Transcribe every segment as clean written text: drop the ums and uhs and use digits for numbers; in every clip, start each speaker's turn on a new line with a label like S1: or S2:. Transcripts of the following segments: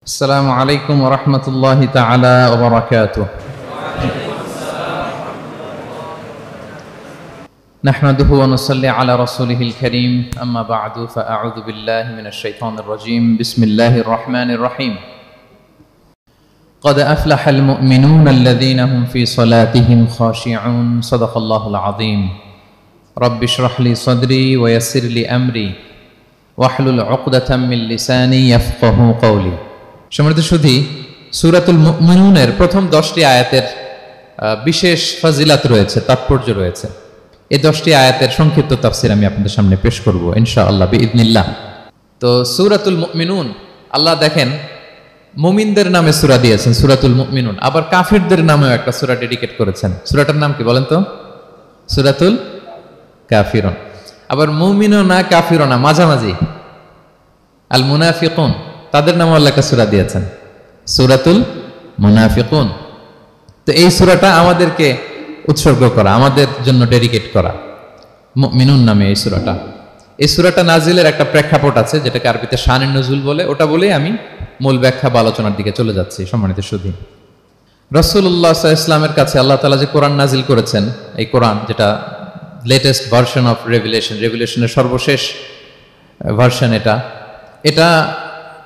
S1: السلام عليكم ورحمة الله تعالى وبركاته. نحمده ونصلي على رسوله الكريم. أما بعد فأعوذ بالله من الشيطان الرجيم. بسم الله الرحمن الرحيم. قد أفلح المؤمنون الذين هم في صلاتهم خاشعون. صدق الله العظيم. رب اشرح لي صدري ويسر لي أمري واحلل عقدة من لساني يفقهوا قولي. সম্মানিত সুধী, সূরাতুল মুমিনুনের প্রথম 10টি আয়াতের বিশেষ ফজিলত রয়েছে, তাৎপর্য রয়েছে। এই 10টি আয়াতের সংক্ষিপ্ত তাফসীর আমি আপনাদের সামনে পেশ করব ইনশাআল্লাহ বিইذنিল্লাহ। তো সূরাতুল মুমিনুন, আল্লাহ দেখেন মুমিনদের নামে সূরা দিয়েছেন সূরাতুল মুমিনুন, আবার কাফিরদের নামেও একটা সূরা ডেডিকেট করেছেন। সূরাটার নাম কি বলেন তো? সূরাতুল কাফিরুন। আবার মুমিনুন না কাফিরুন না, মাঝামাঝি আল মুনাফিকুন, তাদের নামে আল্লাহ একটা সূরা দিয়েছেন, সূরাতুল মুনাফিকুন। তো এই সূরাটা আমাদেরকে উৎসর্গ করা, আমাদের জন্য ডেডিকেট করা, মুমিনুন নামে এই সূরাটা। এই সূরাটা নাজিলের একটা প্রেক্ষাপট আছে, যেটাকে আরবিতে শানে নুজুল বলে। ওটা বলেই আমি মূল ব্যাখ্যা বা আলোচনার দিকে চলে যাচ্ছি। সম্মানিত সুধী, রাসূলুল্লাহ সাল্লাল্লাহু আলাইহি ওয়াসাল্লামের কাছে আল্লাহ তাআলা যে কোরআন নাজিল করেছেন, এই কোরআন যেটা লেটেস্ট ভার্সন অফ রেভিলেশনের সর্বশেষ ভার্সন, এটা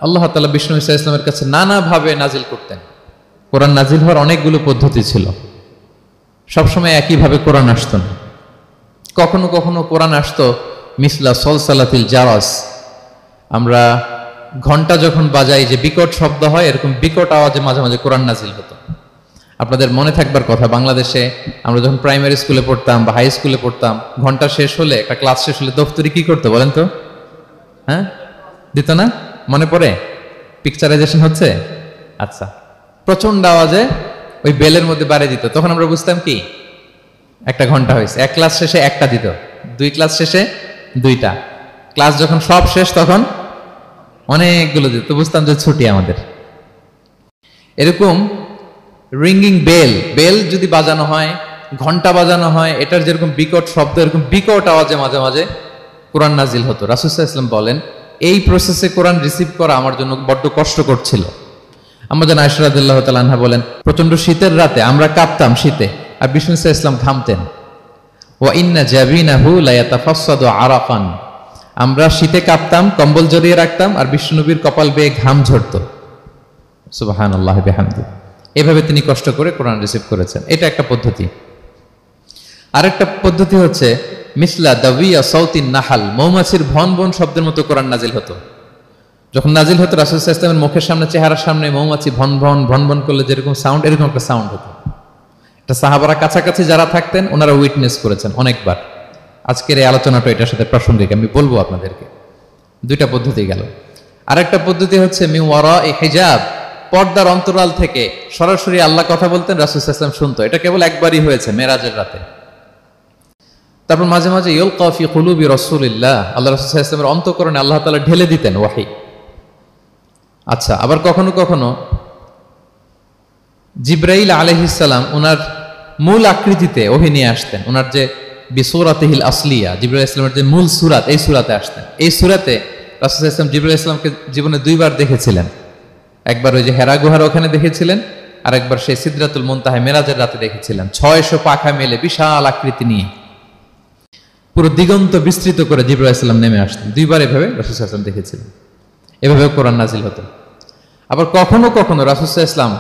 S1: আল্লাহ তাআলা বিষ্ণু ঈসা ইসলামের কাছে নানাভাবে নাজিল করতেন। কোরআন নাজিল হওয়ার অনেকগুলো পদ্ধতি ছিল, সবসময় একইভাবে কোরআন আসতো না। কখনো কখনো কোরআন আসতো মিসলা সলসালাতিল জারাস, আমরা ঘন্টা যখন বাজাই যে বিকট শব্দ হয়, এরকম বিকট আওয়াজে মাঝে মাঝে কোরআন নাজিল হতো। আপনাদের মনে থাকবার কথা, বাংলাদেশে আমরা যখন প্রাইমারি স্কুলে পড়তাম বা হাই স্কুলে পড়তাম, ঘন্টা শেষ হলে, একটা ক্লাস শেষ হলে দফতরি কি করতো বলেন তো? হ্যাঁ, দিত না? মনে পড়ে? পিকচারাইজেশন হচ্ছে? আচ্ছা, প্রচন্ড আওয়াজে ওই বেলের মধ্যে বাড়ি দিত। তখন আমরা বুঝতাম কি একটা ঘন্টা হয়েছে। এক ক্লাস শেষে একটা দিত, দুই ক্লাস শেষে দুইটা, ক্লাস যখন সব শেষ তখন অনেকগুলো দিত, বুঝতাম যে ছুটি আমাদের। এরকম রিঙ্গিং বেল যদি বাজানো হয়, ঘন্টা বাজানো হয়, এটার যেরকম বিকট শব্দ, এরকম বিকট আওয়াজে মাঝে মাঝে কোরআন নাজিল হতো। রাসূল সাল্লাল্লাহু আলাইহি ওয়াসাল্লাম বলেন, এই প্রসেসে কোরআন রিসিভ করা আমার জন্য বড্ড কষ্টকর ছিল। আম্মা জান আয়েশা রাদিয়াল্লাহু তাআলা আনহা বলেন, প্রচন্ড শীতের রাতে আমরা কাঁপতাম শীতে, আর বিষ্ণু সাল্লাল্লাহু আলাইহি ওয়াসাল্লাম ঘামতেন। ওয়া ইন্না জাবিনাহু লা ইয়াতাফাসসাদু আরাকান, আমরা শীতে কাঁপতাম, কম্বল জড়িয়ে রাখতাম, আর বিষ্ণুনবীর কপাল বেয়ে ঘাম ঝরতো। সুবহানাল্লাহি বিহামদিহি। এভাবে তিনি কষ্ট করে কোরআন রিসিভ করেছেন। এটা একটা পদ্ধতি। আরেকটা পদ্ধতি হচ্ছে মিসলা দাবিয়া সাউতিন নাহাল, মৌমাছির ভন ভন শব্দের মতো কোরআন নাজিল হতো। যখন নাজিল হতো, রাসূল সাল্লাল্লাহু আলাইহি ওয়াসাল্লামের মুখের সামনে, চেহারার সামনে মৌমাছি ভন ভন করলে যেরকম সাউন্ড, এরকম একটা সাউন্ড হতো। এটা সাহাবারা কাছাকাছি যারা থাকতেন ওনারা উইটনেস করেছেন অনেকবার। আজকের এই আলোচনাটা এটার সাথে প্রাসঙ্গিক, আমি বলবো আপনাদেরকে। দুইটা পদ্ধতি গেল। আরেকটা পদ্ধতি হচ্ছে মিন ওয়ারাই হিজাব, পর্দার অন্তরাল থেকে সরাসরি আল্লাহ কথা বলতেন, রাসূল সাল্লাল্লাহু আলাইহি ওয়াসাল্লাম শুনতো। এটা কেবল একবারই হয়েছে, মেরাজের রাতে। তারপর মাঝে মাঝে ইউলকা ফি কুলুবি রাসূলিল্লাহ, আল্লাহ রাসূল সাল্লাল্লাহু আলাইহি ওয়াসাল্লামের অন্তঃকরণে আল্লাহ তাআলা ঢেলে দিতেন ওয়াহী। আচ্ছা, আবার কখনো কখনো জিবরাইল আলাইহিস সালাম ওনার মূল আকৃতিতে ওহী নিয়ে আসতেন। ওনার যে বিসূরাতিহিল আসলিয়া, জিবরাইল আলাইহিস সালামের যে মূল সূরাত, এই সূরাতে আসতেন। এই সূরাতে রাসূল সাল্লাল্লাহু আলাইহি ওয়াসাল্লাম জিবরাইল আলাইহিস সালামকে জীবনে দুইবার দেখেছিলেন। একবার ওই যে হেরা গুহার ওখানে দেখেছিলেন, আর একবার সেই সিদরাতুল মুনতাহা মেরাজের রাতে দেখেছিলেন। 600 পাখা মেলে বিশাল আকৃতি নিয়ে পুরো দিগন্ত বিস্তৃত করে জিবরাইল আলাইহিস সালাম নেমে আসতেন। দুইবার এভাবে রাসূল সাল্লাল্লাহু আলাইহি ওয়াসাল্লাম দেখেছিলেন। এভাবে কোরআন নাজিল হতো। আবার কখনো কখনো রাসূল সাল্লাল্লাহু আলাইহি ওয়াসাল্লাম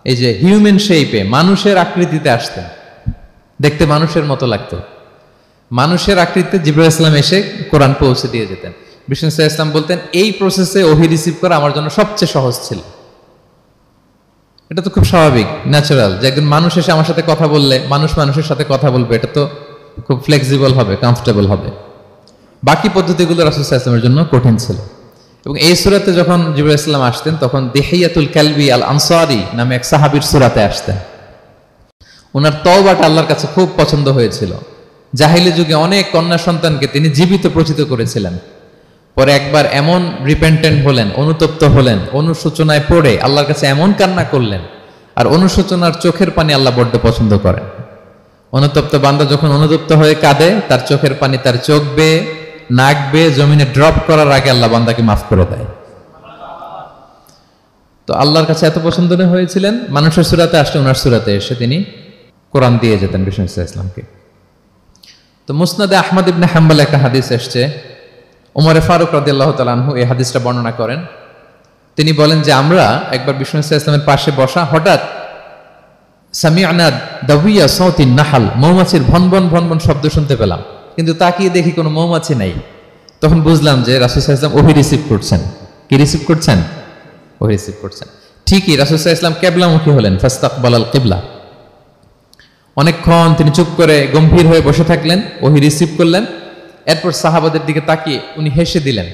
S1: এই যে হিউম্যান শেপে, মানুষের আকৃতিতে আসতেন, দেখতে মানুষের মতো লাগতো। মানুষের আকৃতিতে জিবরাইল আলাইহিস সালাম এসে কোরআন পৌঁছে দিয়ে যেতেন। বিষ্ণু সাল্লাল্লাহু আলাইহি ওয়াসাল্লাম বলতেন, এই প্রসেসে ওহী রিসিভ করা আমার জন্য সবচেয়ে সহজ ছিল। এটা তো খুব স্বাভাবিক, ন্যাচারাল, যে একজন মানুষ এসে আমার সাথে কথা বললে, মানুষের সাথে কথা বলবে, এটা তো খুব ফ্লেক্সিবল হবে, কমফোর্টেবল হবে। বাকি পদ্ধতিগুলো রাসূল সাল্লাল্লাহু আলাইহি ওয়াসাল্লামের জন্য কঠিন ছিল। এবং এই সূরাতে যখন জিবরাইল আলাইহিস সালাম আসতেন, তখন দিহিয়াতুল কালবি আল আনসারী নামে এক সাহাবীর সূরাতে আসতেন। ওনার তওবাটা আল্লাহর কাছে খুব পছন্দ হয়েছিল। জাহিলি যুগে অনেক কন্যা সন্তানকে তিনি জীবিত প্রচিত করেছিলেন। পরে একবার এমন রিপেন্টেন্ট হলেন, অনুতপ্ত হলেন, অনুশোচনায় পড়ে আল্লাহর কাছে এমন কান্না করলেন। আর অনুশোচনার চোখের পানি আল্লাহ বড্ড পছন্দ করেন। অনুতপ্ত বান্দা যখন অনুতপ্ত হয়ে কাঁদে, তার চোখের পানি তার চোখ বেয়ে, নাক বেয়ে জমিনে ড্রপ করার আগে আল্লাহ বান্দাকে মাফ করে দেয়। আল্লাহর কাছে এত পছন্দ হয়েছিলেন, মানুষের সূরাতে আসলে ওনার সূরাতে এসে তিনি কোরআন দিয়ে যেতেন বিষ্ণু ইসলামকে। তো মুসনাদে আহমদ ইবনে হাম্বল একটা হাদিস এসছে, ওমরে ফারুক রাদিয়াল্লাহু তাআলা আনহু এই হাদিসটা বর্ণনা করেন। তিনি বলেন যে আমরা একবার বিষ্ণু ইসলামের পাশে বসা, হঠাৎ সামি'না দাওয়িয়া সাউতিন নাহাল, মৌমাছির ভনভন ভনভন শব্দ শুনতে পেলাম, কিন্তু তাকিয়ে দেখি কোনো মৌমাছি নাই। তখন বুঝলাম যে রাসূল সাল্লাল্লাহু আলাইহি ওয়াসাল্লাম ওহী রিসিভ করছেন। কি রিসিভ করছেন? ওহী রিসিভ করছেন। ঠিকই রাসূল সাল্লাল্লাহু আলাইহি ওয়াসাল্লাম কিবলামুখী হলেন, ফাস্তাকবালাল কিবলা। অনেকক্ষণ তিনি চুপ করে গম্ভীর হয়ে বসে থাকলেন, ওহী রিসিভ করলেন। এরপর সাহাবাদের দিকে তাকিয়ে উনি হেসে দিলেন,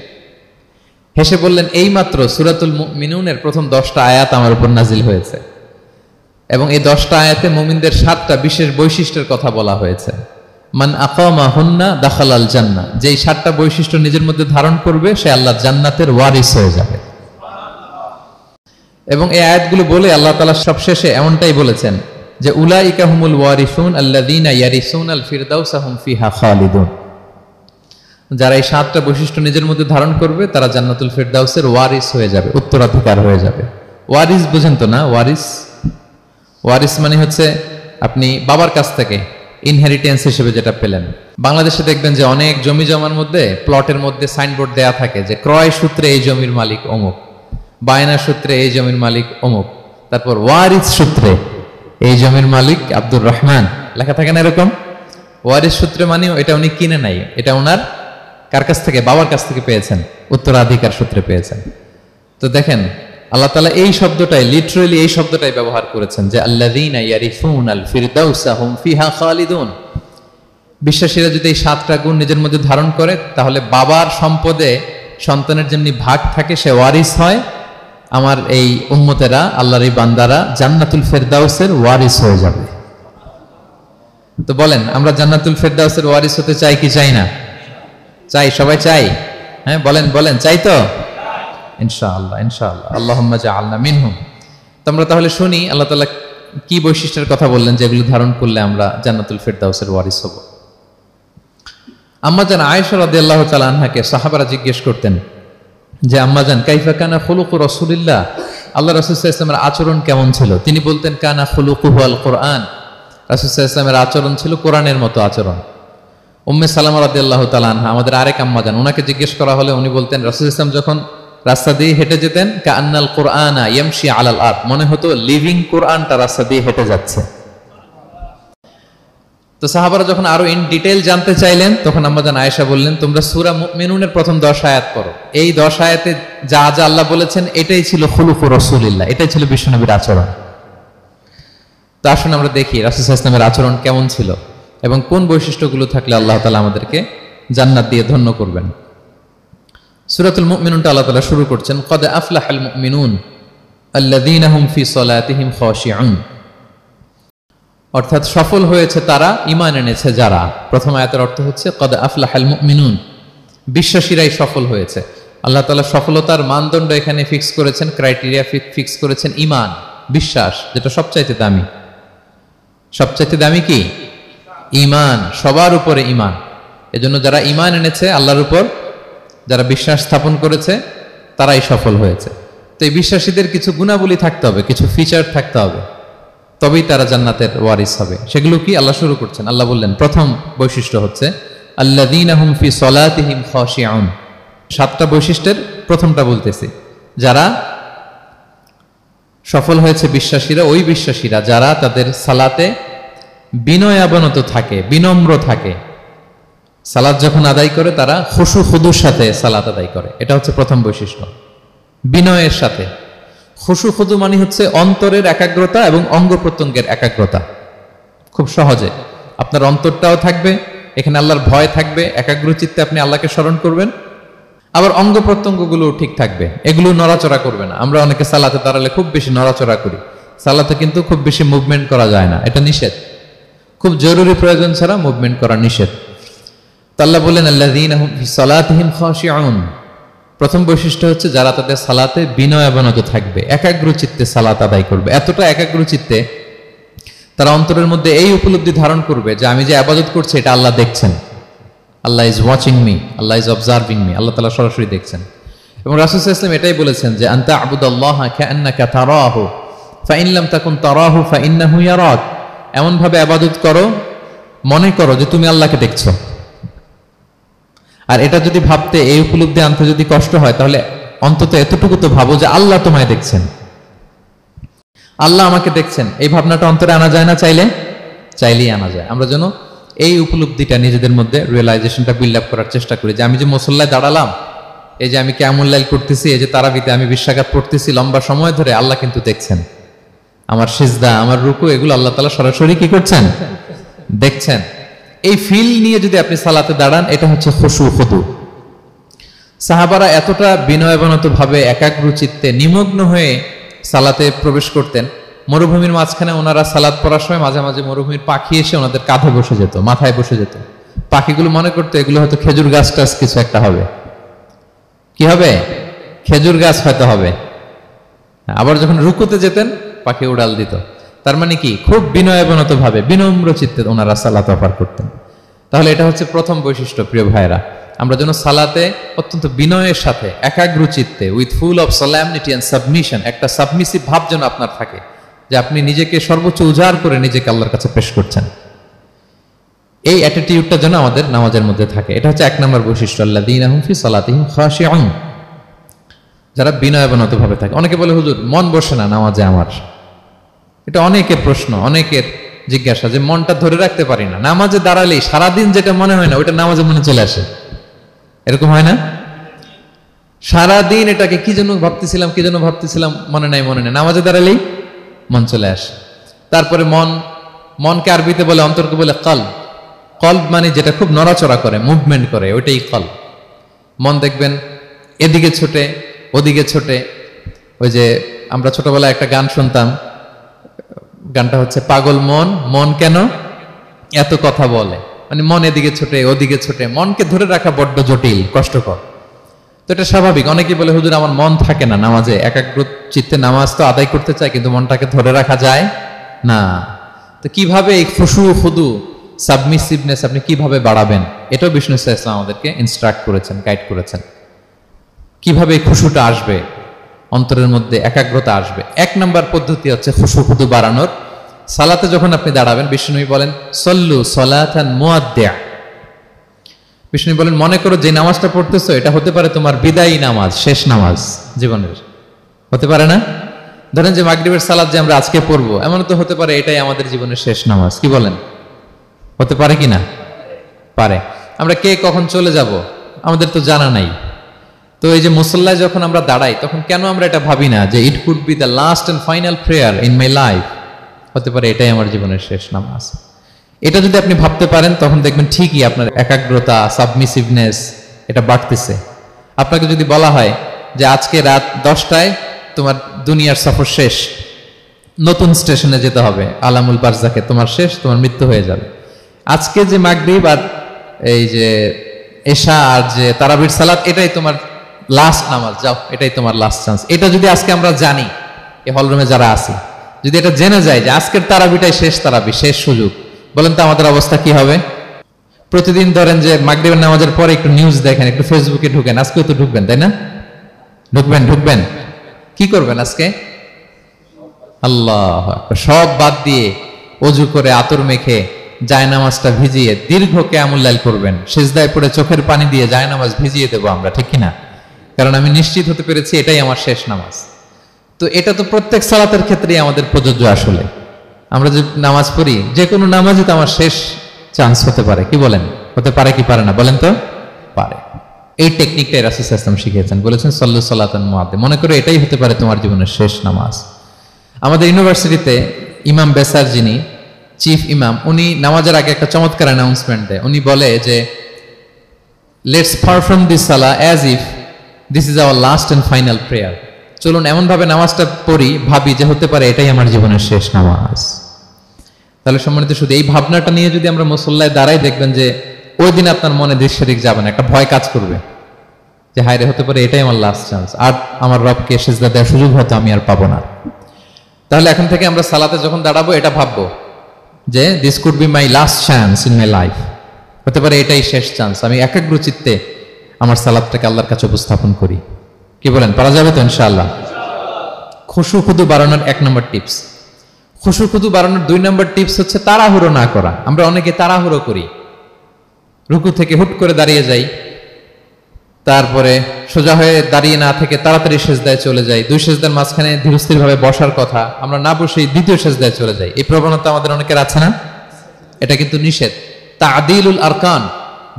S1: হেসে বললেন, এইমাত্র সূরাতুল মুমিনুনের প্রথম 10টা আয়াত আমার উপর নাজিল হয়েছে, এবং এই 10টা আয়াতে মুমিনদের 7টা বিশেষ বৈশিষ্ট্যের কথা বলা হয়েছে। মান আকামা হুন্না দাখালাল জান্নাহ, যেই 7টা বৈশিষ্ট্য নিজের মধ্যে ধারণ করবে সে আল্লাহর জান্নাতের ওয়ারিস হয়ে যাবে। এবং এই আয়াতগুলো বলে আল্লাহ তাআলা সবশেষে এমনটাই বলেছেন যে উলাইকা হুমুল ওয়ারিসুন আল্লাযীনা ইয়ারিসুনাল ফিরদাউসা হুম ফিহা খালিদুন, যারা এই 7টা বৈশিষ্ট্য নিজের মধ্যে ধারণ করবে তারা জান্নাতুল ফিরদাউসের ওয়ারিস হয়ে যাবে, উত্তরাধিকার হয়ে যাবে। ওয়ারিস বুঝেন তো না? ওয়ারিস, ওয়ারিস মানে হচ্ছে আপনি বাবার কাছ থেকে ইনহেরিটেন্স হিসেবে যেটা পেলেন। বাংলাদেশে দেখবেন যে অনেক জমি জমার মধ্যে প্লটের মধ্যে সাইনবোর্ড দেয়া থাকে যে ক্রয় সূত্রে এই জমির মালিক অমুক, বায়না সূত্রে এই জমির মালিক অমুক, তারপর ওয়ারিস সূত্রে এই জমির মালিক আব্দুর রহমান লেখা থাকে না এরকম। ওয়ারিস সূত্রে মানে এটা উনি কিনে নাই, এটা ওনার কার কাছ থেকে? বাবার কাছ থেকে পেয়েছেন, উত্তরাধিকার সূত্রে পেয়েছেন। তো দেখেন আল্লাহ তাআলা এই শব্দটাই, লিটারালি এই শব্দটাই ব্যবহার করেছেন যে আল্লাযীনা ইয়ারিসুনাল ফিরদাউসা হুম ফিহা খালিদুন। বিশ্বাসীরা যদি এই 7টা গুণ নিজের মধ্যে ধারণ করে তাহলে বাবার সম্পদে সন্তানের যেমনি ভাগ থাকে সে ওয়ারিস হয়, আমার এই উম্মতেরা, আল্লাহর এই বান্দারা জান্নাতুল ফিরদাউসের ওয়ারিস হয়ে যাবে। তো বলেন আমরা জান্নাতুল ফিরদাউসের ওয়ারিস হতে চাই কি চাই না? চাই, সবাই চাই। হ্যাঁ বলেন বলেন, চাই তো? ইনশাআল্লাহ ইনশাআল্লাহ, আল্লাহুম্মা জাআলনা মিনহুম। তোমরা তাহলে শুনি আল্লাহ তাআলা কি বৈশিষ্ট্যের কথা বললেন যেগুলো ধারণ করলে আমরা জান্নাতুল ফিরদাউসের ওয়ারিস হব। আম্মা জান আয়েশা রাদিয়াল্লাহু তাআলা আনহাকে সাহাবারা জিজ্ঞেস করতেন যে আম্মা জান কাইফা কানা খুলুকু রাসূলিল্লাহ, আল্লাহ রাসূল সাল্লাল্লাহু আলাইহি ওয়াসাল্লামের আচরণ কেমন ছিল? তিনি বলতেন কানা খুলুকুহু আল কুরআন, রাসূল সাল্লাল্লাহু আলাইহি ওয়াসাল্লামের আচরণ ছিল কোরআনের মতো আচরণ। উম্মে সালামা রাদিয়াল্লাহু তাআলা আনহা আমাদের আরেক আম্মা জান, ওনাকে জিজ্ঞেস করা হলে উনি বলতেন রাসূল সাল্লাল্লাহু আলাইহি ওয়াসাল্লাম যখন রাস্তা দিয়ে হেঁটে যেতেন কাআন্নাল কুরআনা ইয়ামশি আলাল আরদ, মনে হতো লিভিং কোরআনটা রাস্তা দিয়ে হেঁটে যাচ্ছে। তো সাহাবারা যখন আরো ইন ডিটেইল জানতে চাইলেন তখন আম্মা জান আয়েশা বললেন তোমরা সূরা মুমিনুনের প্রথম 10 আয়াত পড়ো, এই 10 আয়াতে যা যা আল্লাহ বলেছেন এটাই ছিল খুলুকু রাসূলিল্লাহ, এটাই ছিল বিশ্বনবীর আচরণ। তো আসুন আমরা দেখি রাসূল সাল্লাল্লাহু আলাইহি ওয়াসাল্লামের আচরণ কেমন ছিল এবং কোন বৈশিষ্ট্যগুলো থাকলে আল্লাহ তাআলা আমাদেরকে জান্নাত দিয়ে ধন্য করবেন। সূরাতুল মুমিনুনটা আল্লাহ তাআলা শুরু করছেন ক্বাদ আফলাহাল মুমিনুন আল্লাযীনা হুম ফি সালাতিহিম খাশিউন, অর্থাৎ সফল হয়েছে তারা, ঈমান এনেছে যারা। প্রথম আয়াতের অর্থ হচ্ছে ক্বাদ আফলাহাল মুমিনুন, বিশ্বাসীরাই সফল হয়েছে। আল্লাহ তাআলা সফলতার মানদণ্ড এখানে ফিক্স করেছেন, ক্রাইটেরিয়া ফিক্স করেছেন ঈমান, বিশ্বাস, যেটা সবচাইতে দামি। সবচাইতে দামি কি? ঈমান, সবার উপরে ঈমান। এজন্য যারা ঈমান এনেছে আল্লাহর উপর, যারা বিশ্বাস স্থাপন করেছে তারাই সফল হয়েছে। তো এই বিশ্বাসীদের কিছু গুণাবলী থাকতে হবে, কিছু ফিচার থাকতে হবে, তবেই তারা জান্নাতের ওয়ারিস হবে। সেগুলো কি আল্লাহ শুরু করছেন। আল্লাহ বললেন প্রথম বৈশিষ্ট্য হচ্ছে আল্লাযীনা হুম ফি সালাতিহিম খাশিউন। 7টা বৈশিষ্ট্যের প্রথমটা বলতেছি, যারা সফল হয়েছে বিশ্বাসীরা, ওই বিশ্বাসীরা যারা তাদের সালাতে বিনয়াবনত থাকে, বিনম্র থাকে। সালাত যখন আদায় করে তারা খুশু খুদুর সাথে সালাত আদায় করে, এটা হচ্ছে প্রথম বৈশিষ্ট্য, বিনয়ের সাথে। খুশু খুদু মানে হচ্ছে অন্তরের একাগ্রতা এবং অঙ্গ প্রত্যঙ্গের একাগ্রতা। খুব সহজে আপনার অন্তরটাও থাকবে, এখানে আল্লাহর ভয় থাকবে, একাগ্র চিত্তে আপনি আল্লাহকে স্মরণ করবেন, আবার অঙ্গ প্রত্যঙ্গগুলো ঠিক থাকবে, এগুলো নড়াচড়া করবে না। আমরা অনেকে সালাতে দাঁড়ালে খুব বেশি নড়াচড়া করি, সালাতে কিন্তু খুব বেশি মুভমেন্ট করা যায় না, এটা নিষেধ। খুব জরুরি প্রয়োজন ছাড়া মুভমেন্ট করা নিষেধ। আল্লাহ বলেন আল্লাযীনা হুম ফি সালাতিহিম খাশিউন, প্রথম বৈশিষ্ট্য হচ্ছে যারা তাদের সালাতে বিনয়াবনত থাকবে, একাগ্র চিত্তে সালাত আদায় করবে। এতটা একাগ্র চিত্তে তারা অন্তরের মধ্যে এই উপলব্ধি ধারণ করবে যে আমি যে ইবাদত করছি এটা আল্লাহ দেখছেন, Allah is watching me, Allah is observing me, Allah তাআলা সরাসরি দেখছেন। এবং রাসূল সাল্লাল্লাহু আলাইহি ওয়াসাল্লাম এটাই বলেছেন যে আনতা আবুদাল্লাহা কাআন্নাকা তারাহু ফাইন লাম তাকুন তারাহু ফাইন্নাহু ইয়ারাক। এমন ভাবে ইবাদত করো মনে করো যে তুমি আল্লাহকে দেখছো। আর এটা যদি ভাবতে, এই উপলব্ধি আনতে যদি কষ্ট হয়, তাহলে অন্তত এতটুকু তো ভাবো যে আল্লাহ তোমায় দেখছেন, আল্লাহ আমাকে দেখছেন। এই ভাবনাটা অন্তরে আনা যায় না? চাইলেই আনা যায়। আমরা যেন এই উপলব্ধিটা নিজেদের মধ্যে, রিয়েলাইজেশনটা বিল্ড আপ করার চেষ্টা করি যে আমি যে মুসল্লায় দাঁড়ালাম, এই যে আমি কিয়ামুল লাইল করতেছি, এই যে তারাবিতে আমি 20 রাকাত পড়তেছি লম্বা সময় ধরে, আল্লাহ কিন্তু দেখছেন। আমার সিজদা, আমার রুকু, এগুলো আল্লাহ তাআলা সরাসরি কি করছেন? দেখছেন। এই ফিল নিয়ে যদি আপনি সালাতে দাঁড়ান, এটা হচ্ছে খুশু খুদু। সাহাবারা এতটা বিনয়বনত ভাবে একাগ্র চিত্তে নিমগ্ন হয়ে সালাতে প্রবেশ করতেন, মরুভূমির মাঝখানে ওনারা সালাত পড়ার সময় মাঝে মাঝে মরুভূমির পাখি এসে ওনাদের কাঁধে বসে যেত, মাথায় বসে যেত। পাখিগুলো মনে করতো এগুলো হয়তো খেজুর গাছ টাছ কিছু একটা হবে। কি হবে? খেজুর গাছ হয়তো হবে। আবার যখন রুকুতে যেতেন, পাখি উড়াল দিত। তার মানে কি, খুব বিনয়বনত ভাবে, বিনম্র চিত্তে ওনারা সালাত অফার করতেন। তাহলে এটা হচ্ছে প্রথম বৈশিষ্ট্য। প্রিয় ভাইরা, আমরা যেন সালাতে অত্যন্ত বিনয়ের সাথে, একাগ্র চিত্তে, with full of solemnity and submission, একটা সাবমিসিভ ভাব যেন আপনার থাকে, যে আপনি নিজেকে সর্বোচ্চ উজাড় করে নিজেকে আল্লাহর কাছে পেশ করছেন। এই অ্যাটিটিউডটা যেন আমাদের নামাজের মধ্যে থাকে। এটা হচ্ছে 1 নম্বর বৈশিষ্ট্য, আল্লাযীনা হুম ফি সালাতিহিম খাশিউন, যারা বিনয়বনত ভাবে থাকে। অনেকে বলে, হুজুর মন বসে না নামাজে আমার। এটা অনেকের প্রশ্ন, অনেকের জিজ্ঞাসা, যে মনটা ধরে রাখতে পারি না। নামাজে দাঁড়ালেই সারাদিন যেটা মনে হয় না, ওইটা নামাজে মনে চলে আসে। এরকম হয় না? সারাদিন এটাকে কি যেন ভাবতেছিলাম, মনে নাই। নামাজে দাঁড়ালেই মন চলে আসে। তারপরে মনকে আরবিতে বলে, অন্তরকে বলে কলব। কলব মানে যেটা খুব নড়াচড়া করে, মুভমেন্ট করে, ওইটাই কলব। মন দেখবেন এদিকে ছোটে, ওদিকে ছোটে। ওই যে আমরা ছোটবেলায় একটা গান শুনতাম, গানটা হচ্ছে পাগল মন, মন কেন এত কথা বলে। মানে মন এদিকে ছোটে, ওদিকে ছোটে। মনকে ধরে রাখা বড্ড জটিল, কষ্টকর। তো এটা স্বাভাবিক। অনেকেই বলে, হুজুর আমার মন থাকে না নামাজে, একাগ্র চিত্তে নামাজ তো আদায় করতে চাই, কিন্তু মনটাকে ধরে রাখা যায় না। তো কিভাবে এই খুশু খুদু, সাবমিসিভনেস আপনি কিভাবে বাড়াবেন, এটাও বিষ্ণু ইসলাম আমাদেরকে ইনস্ট্রাক্ট করেছেন, গাইড করেছেন। কিভাবে এই খুশুটা আসবে, অন্তরের মধ্যে একাগ্রতা আসবে। 1 নম্বর পদ্ধতি হচ্ছে খুশু খুদু বাড়ানোর। সালাতে যখন আপনি দাঁড়াবেন, বিষ্ণু বলেন সল্লু সলাতান মুআদ্দিয়া। বিষ্ণু বলেন, মনে করো যে নামাজটা পড়তেছো, এটা হতে পারে তোমার বিদায়ী নামাজ, শেষ নামাজ জীবনের। হতে পারে না? ধরেন যে মাগরিবের সালাত যে আমরা আজকে পড়বো, এমন তো হতে পারে এটাই আমাদের জীবনের শেষ নামাজ। কি বলেন? হতে পারে কি না? পারে। আমরা কে কখন চলে যাব আমাদের তো জানা নাই। তো এই যে মুসল্লায় যখন আমরা দাঁড়াই, তখন কেন আমরা এটা ভাবি না যে it could be the last and final prayer in my life? হতে পারে এটাই আমার জীবনের শেষ নামাজ। এটা যদি আপনি ভাবতে পারেন, তখন দেখবেন ঠিকই আপনার একাগ্রতা, সাবমিসিভনেস এটা বাড়তেছে। আপনাকে যদি বলা হয় যে আজকে রাত 10টায় তোমার দুনিয়ার সফর শেষ, নতুন স্টেশনে যেতে হবে, আলামুল বারজাকে, তোমার শেষ, তোমার মৃত্যু হয়ে যাবে। আজকে যে মাগরিব আর এই যে এশা আর যে তারাবির সালাত, এটাই তোমার লাস্ট নামাজ, যাও এটাই তোমার লাস্ট চান্স। এটা যদি আজকে আমরা জানি, এই হলরুমে যারা আছি, যদি এটা জেনে যায় যে আজকের তারাবিটাই শেষ তারাবি, শেষ সুযোগ, বলেন তো আমাদের অবস্থা কি হবে? প্রতিদিন ধরেন যে মাগরিবের নামাজের পরে একটু নিউজ দেখেন, একটু ফেসবুকে ঢুকেন, আজকেও তো ঢুকবেন, তাই না? ঢুকবেন। কি করবেন আজকে? আল্লাহ, সব বাদ দিয়ে ওযু করে আতর মেখে জায়নামাজটা ভিজিয়ে দীর্ঘ কিয়ামুল লাইল করবেন। সিজদায় পড়ে চোখের পানি দিয়ে জায়নামাজ ভিজিয়ে দেবো আমরা, ঠিক কিনা? কারণ আমি নিশ্চিত হতে পেরেছি এটাই আমার শেষ নামাজ। তো এটা তো প্রত্যেক সালাতের ক্ষেত্রেই আমাদের প্রযোজ্য। আসলে আমরা যে নামাজ পড়ি, যে কোনো নামাজই তো আমার শেষ চান্স হতে পারে। কি বলেন? হতে পারে কি পারে না? বলেন তো। পারে। এই টেকনিকটাই রাসূল সাল্লাল্লাহু আলাইহি ওয়াসাল্লাম শিখিয়েছেন, বলেছেন সল্লু সলাতান মুআদ্দিয়া। মনে করো এটাই হতে পারে তোমার জীবনের শেষ নামাজ। আমাদের ইউনিভার্সিটিতে ইমাম বেসার, যিনি চিফ ইমাম, উনি নামাজের আগে একটা চমৎকার অ্যানাউন্সমেন্ট দেয়। উনি বলে যে লেটস পারফর্ম দিস সালাহ as if this is our last and final prayer. চলুন এমন ভাবে নামাজটা পড়ি, ভাবি যে হতে পারে এটাই আমার জীবনের শেষ নামাজ। তাহলে সম্মানিত, শুধু এই ভাবনাটা নিয়ে যদি আমরা মুসল্লায় দাঁড়াই, দেখবেন যে ওই দিন আপনার মনে দিক সেদিক যাবে না, একটা ভয় কাজ করবে যে হায়রে, হতে পারে এটাই আমার লাস্ট চান্স, আর আমার রবকে সিজদা দেওয়ার সুযোগ হয়তো আমি আর পাবো না। তাহলে এখন থেকে আমরা সালাতে যখন দাঁড়াবো, এটা ভাববো যে this could be my last chance in my life. হতে পারে এটাই শেষ চান্স, আমি একাগ্র চিত্তে আমার সালাতটাকে আল্লাহর কাছে উপস্থাপন করি। কি বলেন, পারা যাবে তো ইনশাআল্লাহ? খুশু খুদু বাড়ানোর 1 নম্বর টিপস। খুশু খুদু বাড়ানোর 2 নম্বর টিপস হচ্ছে তাড়াহুড়ো না করা। আমরা অনেকে তাড়াহুড়ো করি, রুকু থেকে হুট করে দাঁড়িয়ে যাই, তারপরে সোজা হয়ে দাঁড়িয়ে না থেকে তাড়াতাড়ি সেজদায় চলে যাই, 2 সেজদার মাঝখানে ধীরস্থির ভাবে বসার কথা, আমরা না বসেই 2য় সেজদায় চলে যাই। এই প্রবণতা আমাদের অনেকের আছে না? এটা কিন্তু নিষেধ। তা'দিলুল আরকান,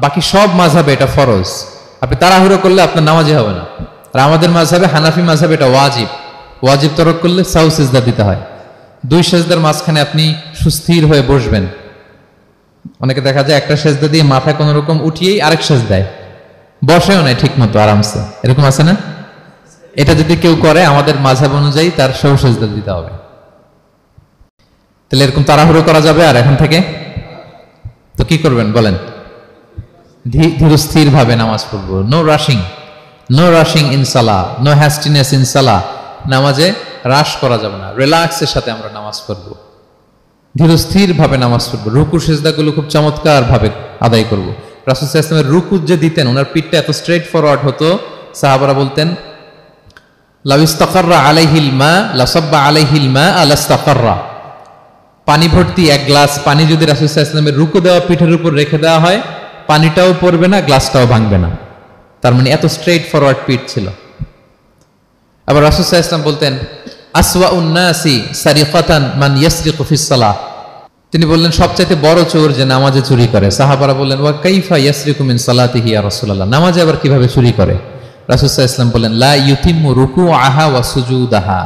S1: বাকি সব মাযহাবে এটা ফরজ। আপনি তাড়াহুড়ো করলে আপনার নামাজই হবে না। আর আমাদের মাযহাবে, হানাফি মাযহাবে এটা ওয়াজিব। ওয়াজিব তরক করলে সাউ সিজদা দিতে হয়। 2 সেজদার মাঝখানে আপনি সুস্থির হয়ে বসবেন। অনেকে দেখা যায় একটা সেজদা দিয়ে মাথা কোনো রকম উঠিয়েই আরেক সেজদায় বসেও নাই ঠিক মতো আরামসে, এরকম আছে না? এটা যদি কেউ করে আমাদের মাযহাব অনুযায়ী তার সাউ সিজদা দিতে হবে। তাহলে এরকম তাড়াহুড়ো করা যাবে? আর এখন থেকে তো কি করবেন বলেন? ধীরস্থির ভাবে নামাজ পড়বো। No rushing, no rushing in সালাহ, নো হ্যাস্টিনেস ইন সালাহ। নামাজে রাশ করা যাবে না, রিল্যাক্সের সাথে আমরা নামাজ পড়বো, ধীরস্থির ভাবে নামাজ পড়বো। রুকু সিজদাগুলো খুব চমৎকার ভাবে আদায় করব। রাসূল সাল্লাল্লাহু আলাইহি ওয়াসাল্লামের রুকু যে দিতেন, ওনার পিঠটা এত স্ট্রেট ফরওয়ার্ড হতো, সাহাবারা বলতেন লাউ ইস্তাকাররা আলাইহিল মা লাসাব্বা আলাইহিল মা আলাস্তাকাররা। পানি ভর্তি 1 গ্লাস পানি যদি রাসূল সাল্লাল্লাহু আলাইহি ওয়াসাল্লামের রুকু দেওয়া পিঠের উপর রেখে দেওয়া হয়, পানিটাও পড়বে না, গ্লাসটাও ভাঙবে না। তার মানে এত স্ট্রেট ফরওয়ার্ড পিঠ ছিল। আবার রাসূল সাল্লাল্লাহু আলাইহি ওয়াসাল্লাম বলতেন আসওয়াউন নাসি সারিকাতান মান ইয়াসরিকু ফিস সালাহ। তিনি বললেন সবচাইতে বড় চোর যে নামাজে চুরি করে। সাহাবারা বললেন ওয়া কাইফা ইয়াসরিকু মিন সালাতিহি ইয়া রাসূলুল্লাহ, নামাজে আবার কিভাবে চুরি করে? রাসূল সাল্লাল্লাহু আলাইহি ওয়াসাল্লাম বললেন লা ইউতিম্মু রুকুআহা ওয়া সুজুদাহা,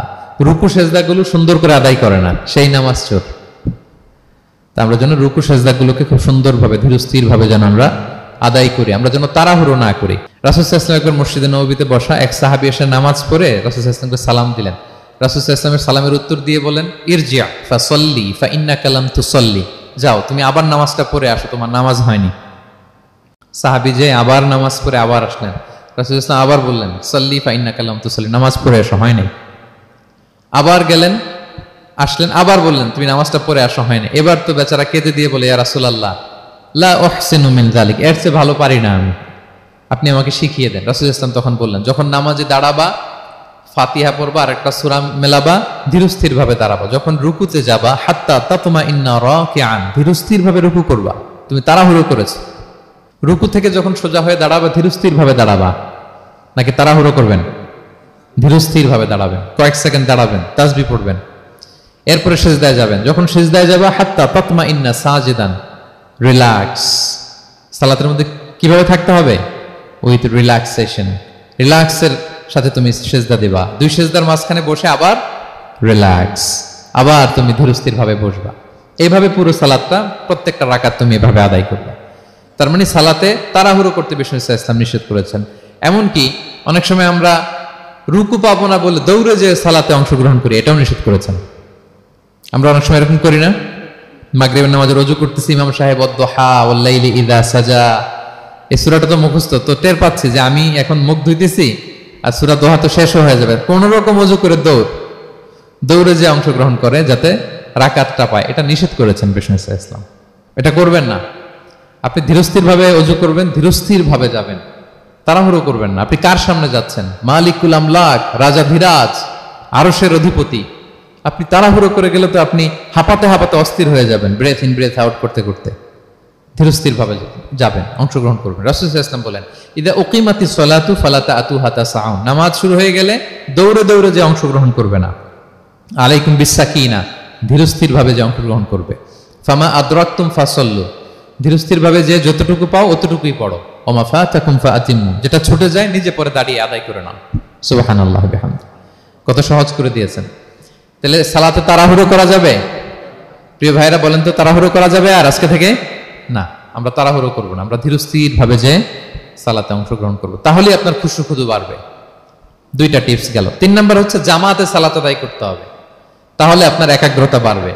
S1: রুকু সেজদাগুলো সুন্দর করে আদায় করে না, সেই নামাজ চোর। তা আমরা যেন রুকু সেজদাগুলোকে খুব সুন্দরভাবে ধীরস্থির ভাবে যেন আমরা আদায় করি, আমরা যেন তাড়াহুড়ো না করি। রাসূল সাল্লাল্লাহু আলাইহি ওয়াসাল্লাম একবার মসজিদে নববীতে বসা, এক সাহাবী এসে নামাজ পড়ে রাসূল সাল্লাল্লাহু আলাইহি ওয়াসাল্লামকে সালাম দিলেন। রাসূল সাল্লাল্লাহু আলাইহি ওয়াসাল্লামের সালামের উত্তর দিয়ে বলেন ইরজিআ ফাসাল্লি ফাইন্নাকা লাম তুসাল্লি, যাও তুমি আবার নামাজটা পড়ে আসো, তোমার নামাজ হয়নি। সাহাবী যে আবার নামাজ পড়ে আবার আসলেন, রাসূল সাল্লাল্লাহু আলাইহি ওয়াসাল্লাম আবার বললেন সাল্লি ফাইন্নাকা লাম তুসাল্লি, নামাজ পড়ে আসো, হয় নাই। আবার গেলেন, আসলেন, আবার বললেন তুমি নামাজটা পড়ে আসো, হয়নি। এবার তো বেচারা কেঁদে দিয়ে বলে ইয়া রাসূলুল্লাহ লা উহসিনু মিন যালিক, এর চেয়ে ভালো পারি না আমি, আপনি আমাকে শিখিয়ে দেন। রাসূল সাল্লাল্লাহু আলাইহি ওয়াসাল্লাম তখন বললেন যখন নামাজে দাঁড়াবা ফাতিহা পড়বা আর একটা সূরা মেলাবা, ধীরস্থির ভাবে দাঁড়াবা। যখন রুকুতে যাবা হাত্তা তাতমাইন্না রাকিআন, ধীরস্থির ভাবে রুকু করবা। তুমি তাড়াহুড়ো করেছো, রুকু থেকে যখন সোজা হয়ে দাঁড়াবা ধীরস্থির ভাবে দাঁড়াবা, নাকি তাড়াহুড়ো করবেন? ধীরস্থির ভাবে দাঁড়াবেন, কয়েক সেকেন্ড দাঁড়াবেন, তাসবিহ পড়বেন, এরপরে সিজদায় যাবেন। যখন সিজদায় যাবা হাত্তা তাতমাইন্না সাজিদান, রিল্যাক্স। সালাতের মধ্যে কিভাবে থাকতে হবে? উইথ রিল্যাক্সেশন, রিল্যাক্সের সাথে তুমি সিজদা দিবা। 2 সিজদার মাঝখানে বসে আবার রিল্যাক্স, আবার তুমি ধীরস্থির ভাবে বসবা। এইভাবে পুরো সালাতটা প্রত্যেকটা রাকাত তুমি এভাবে আদায় করবে। তার মানে সালাতে তাড়াহুড়ো করতে বিষ্ণু ইসলাম নিষেধ করেছেন। এমনকি অনেক সময় আমরা রুকু পাবো না বলে দৌড়ে যে সালাতে অংশগ্রহণ করি, এটাও নিষেধ করেছেন। আমরা অনেক সময় এরকম করি না? মাগরিবের নামাজের ওযু করতেছি, ইমাম সাহেব ওয়াদ-দুহা ওয়াল-লাইলি ইযা সাজা, এই সূরাটা তো মুখস্থ, তো টের পাচ্ছি যে আমি এখন মুখ ধুইতেছি আর সূরা দোহা তো শেষ হয়ে যাবে, কোন রকম ওযু করে দৌড়ে যে অংশগ্রহণ করে যাতে রাকাতটা পায়, এটা নিষেধ করেছেন বিষ্ণু ইসলাম। এটা করবেন না। আপনি ধীরস্থির ভাবে ওযু করবেন, ধীরস্থির ভাবে যাবেন, তাড়াহুড়ো করবেন না। আপনি কার সামনে যাচ্ছেন? মালিকুল আমলাক, রাজা ধীরাজ, আরশের অধিপতি। আপনি তাড়াহুড়ো করে গেলে তো আপনি হাঁপাতে হাঁপাতে অস্থির হয়ে যাবেন, ব্রেথ ইন ব্রেথ আউট করতে করতে। ধীরস্থির ভাবে যাবেন, অংশগ্রহণ করবেন। রাসূল সাল্লাল্লাহু আলাইহি ওয়াসাল্লাম বলেন ইদা উকিমাতিস সালাতু ফালা তা'তুহা তাসআউন, নামাজ শুরু হয়ে গেলে দৌড়ে দৌড়ে যে অংশগ্রহণ করবে না। আলাইকুম বিসাকিনা, ধীরস্থির ভাবে যে অংশগ্রহণ করবে। ফামা আদরাকতুম ফাসাল্লু, ধীরস্থির ভাবে যে যতটুকু পাও অতটুকুই পড়ো। ওমা ফাতাকুম ফাআতিমু, যেটা ছুটে যায় নিজে পরে দাঁড়িয়ে আদায় করে নাও। সুবহানাল্লাহ বিহামদি, কত সহজ করে দিয়েছেন। তাহলে সালাতে তাড়াহুড়ো করা যাবে? প্রিয় ভাইরা বলেন তো, তাড়াহুড়ো করা যাবে? আর আজকে থেকে না, আমরা তাড়াহুড়ো করবো না, আমরা ধীরস্থির ভাবে যে সালাতে অংশগ্রহণ করবো, তাহলে আপনার খুশু খুদু বাড়বে। 2টা টিপস গেল। 3 নাম্বার হচ্ছে জামাতে সালাত আদায় করতে হবে, তাহলে আপনার একাগ্রতা বাড়বে।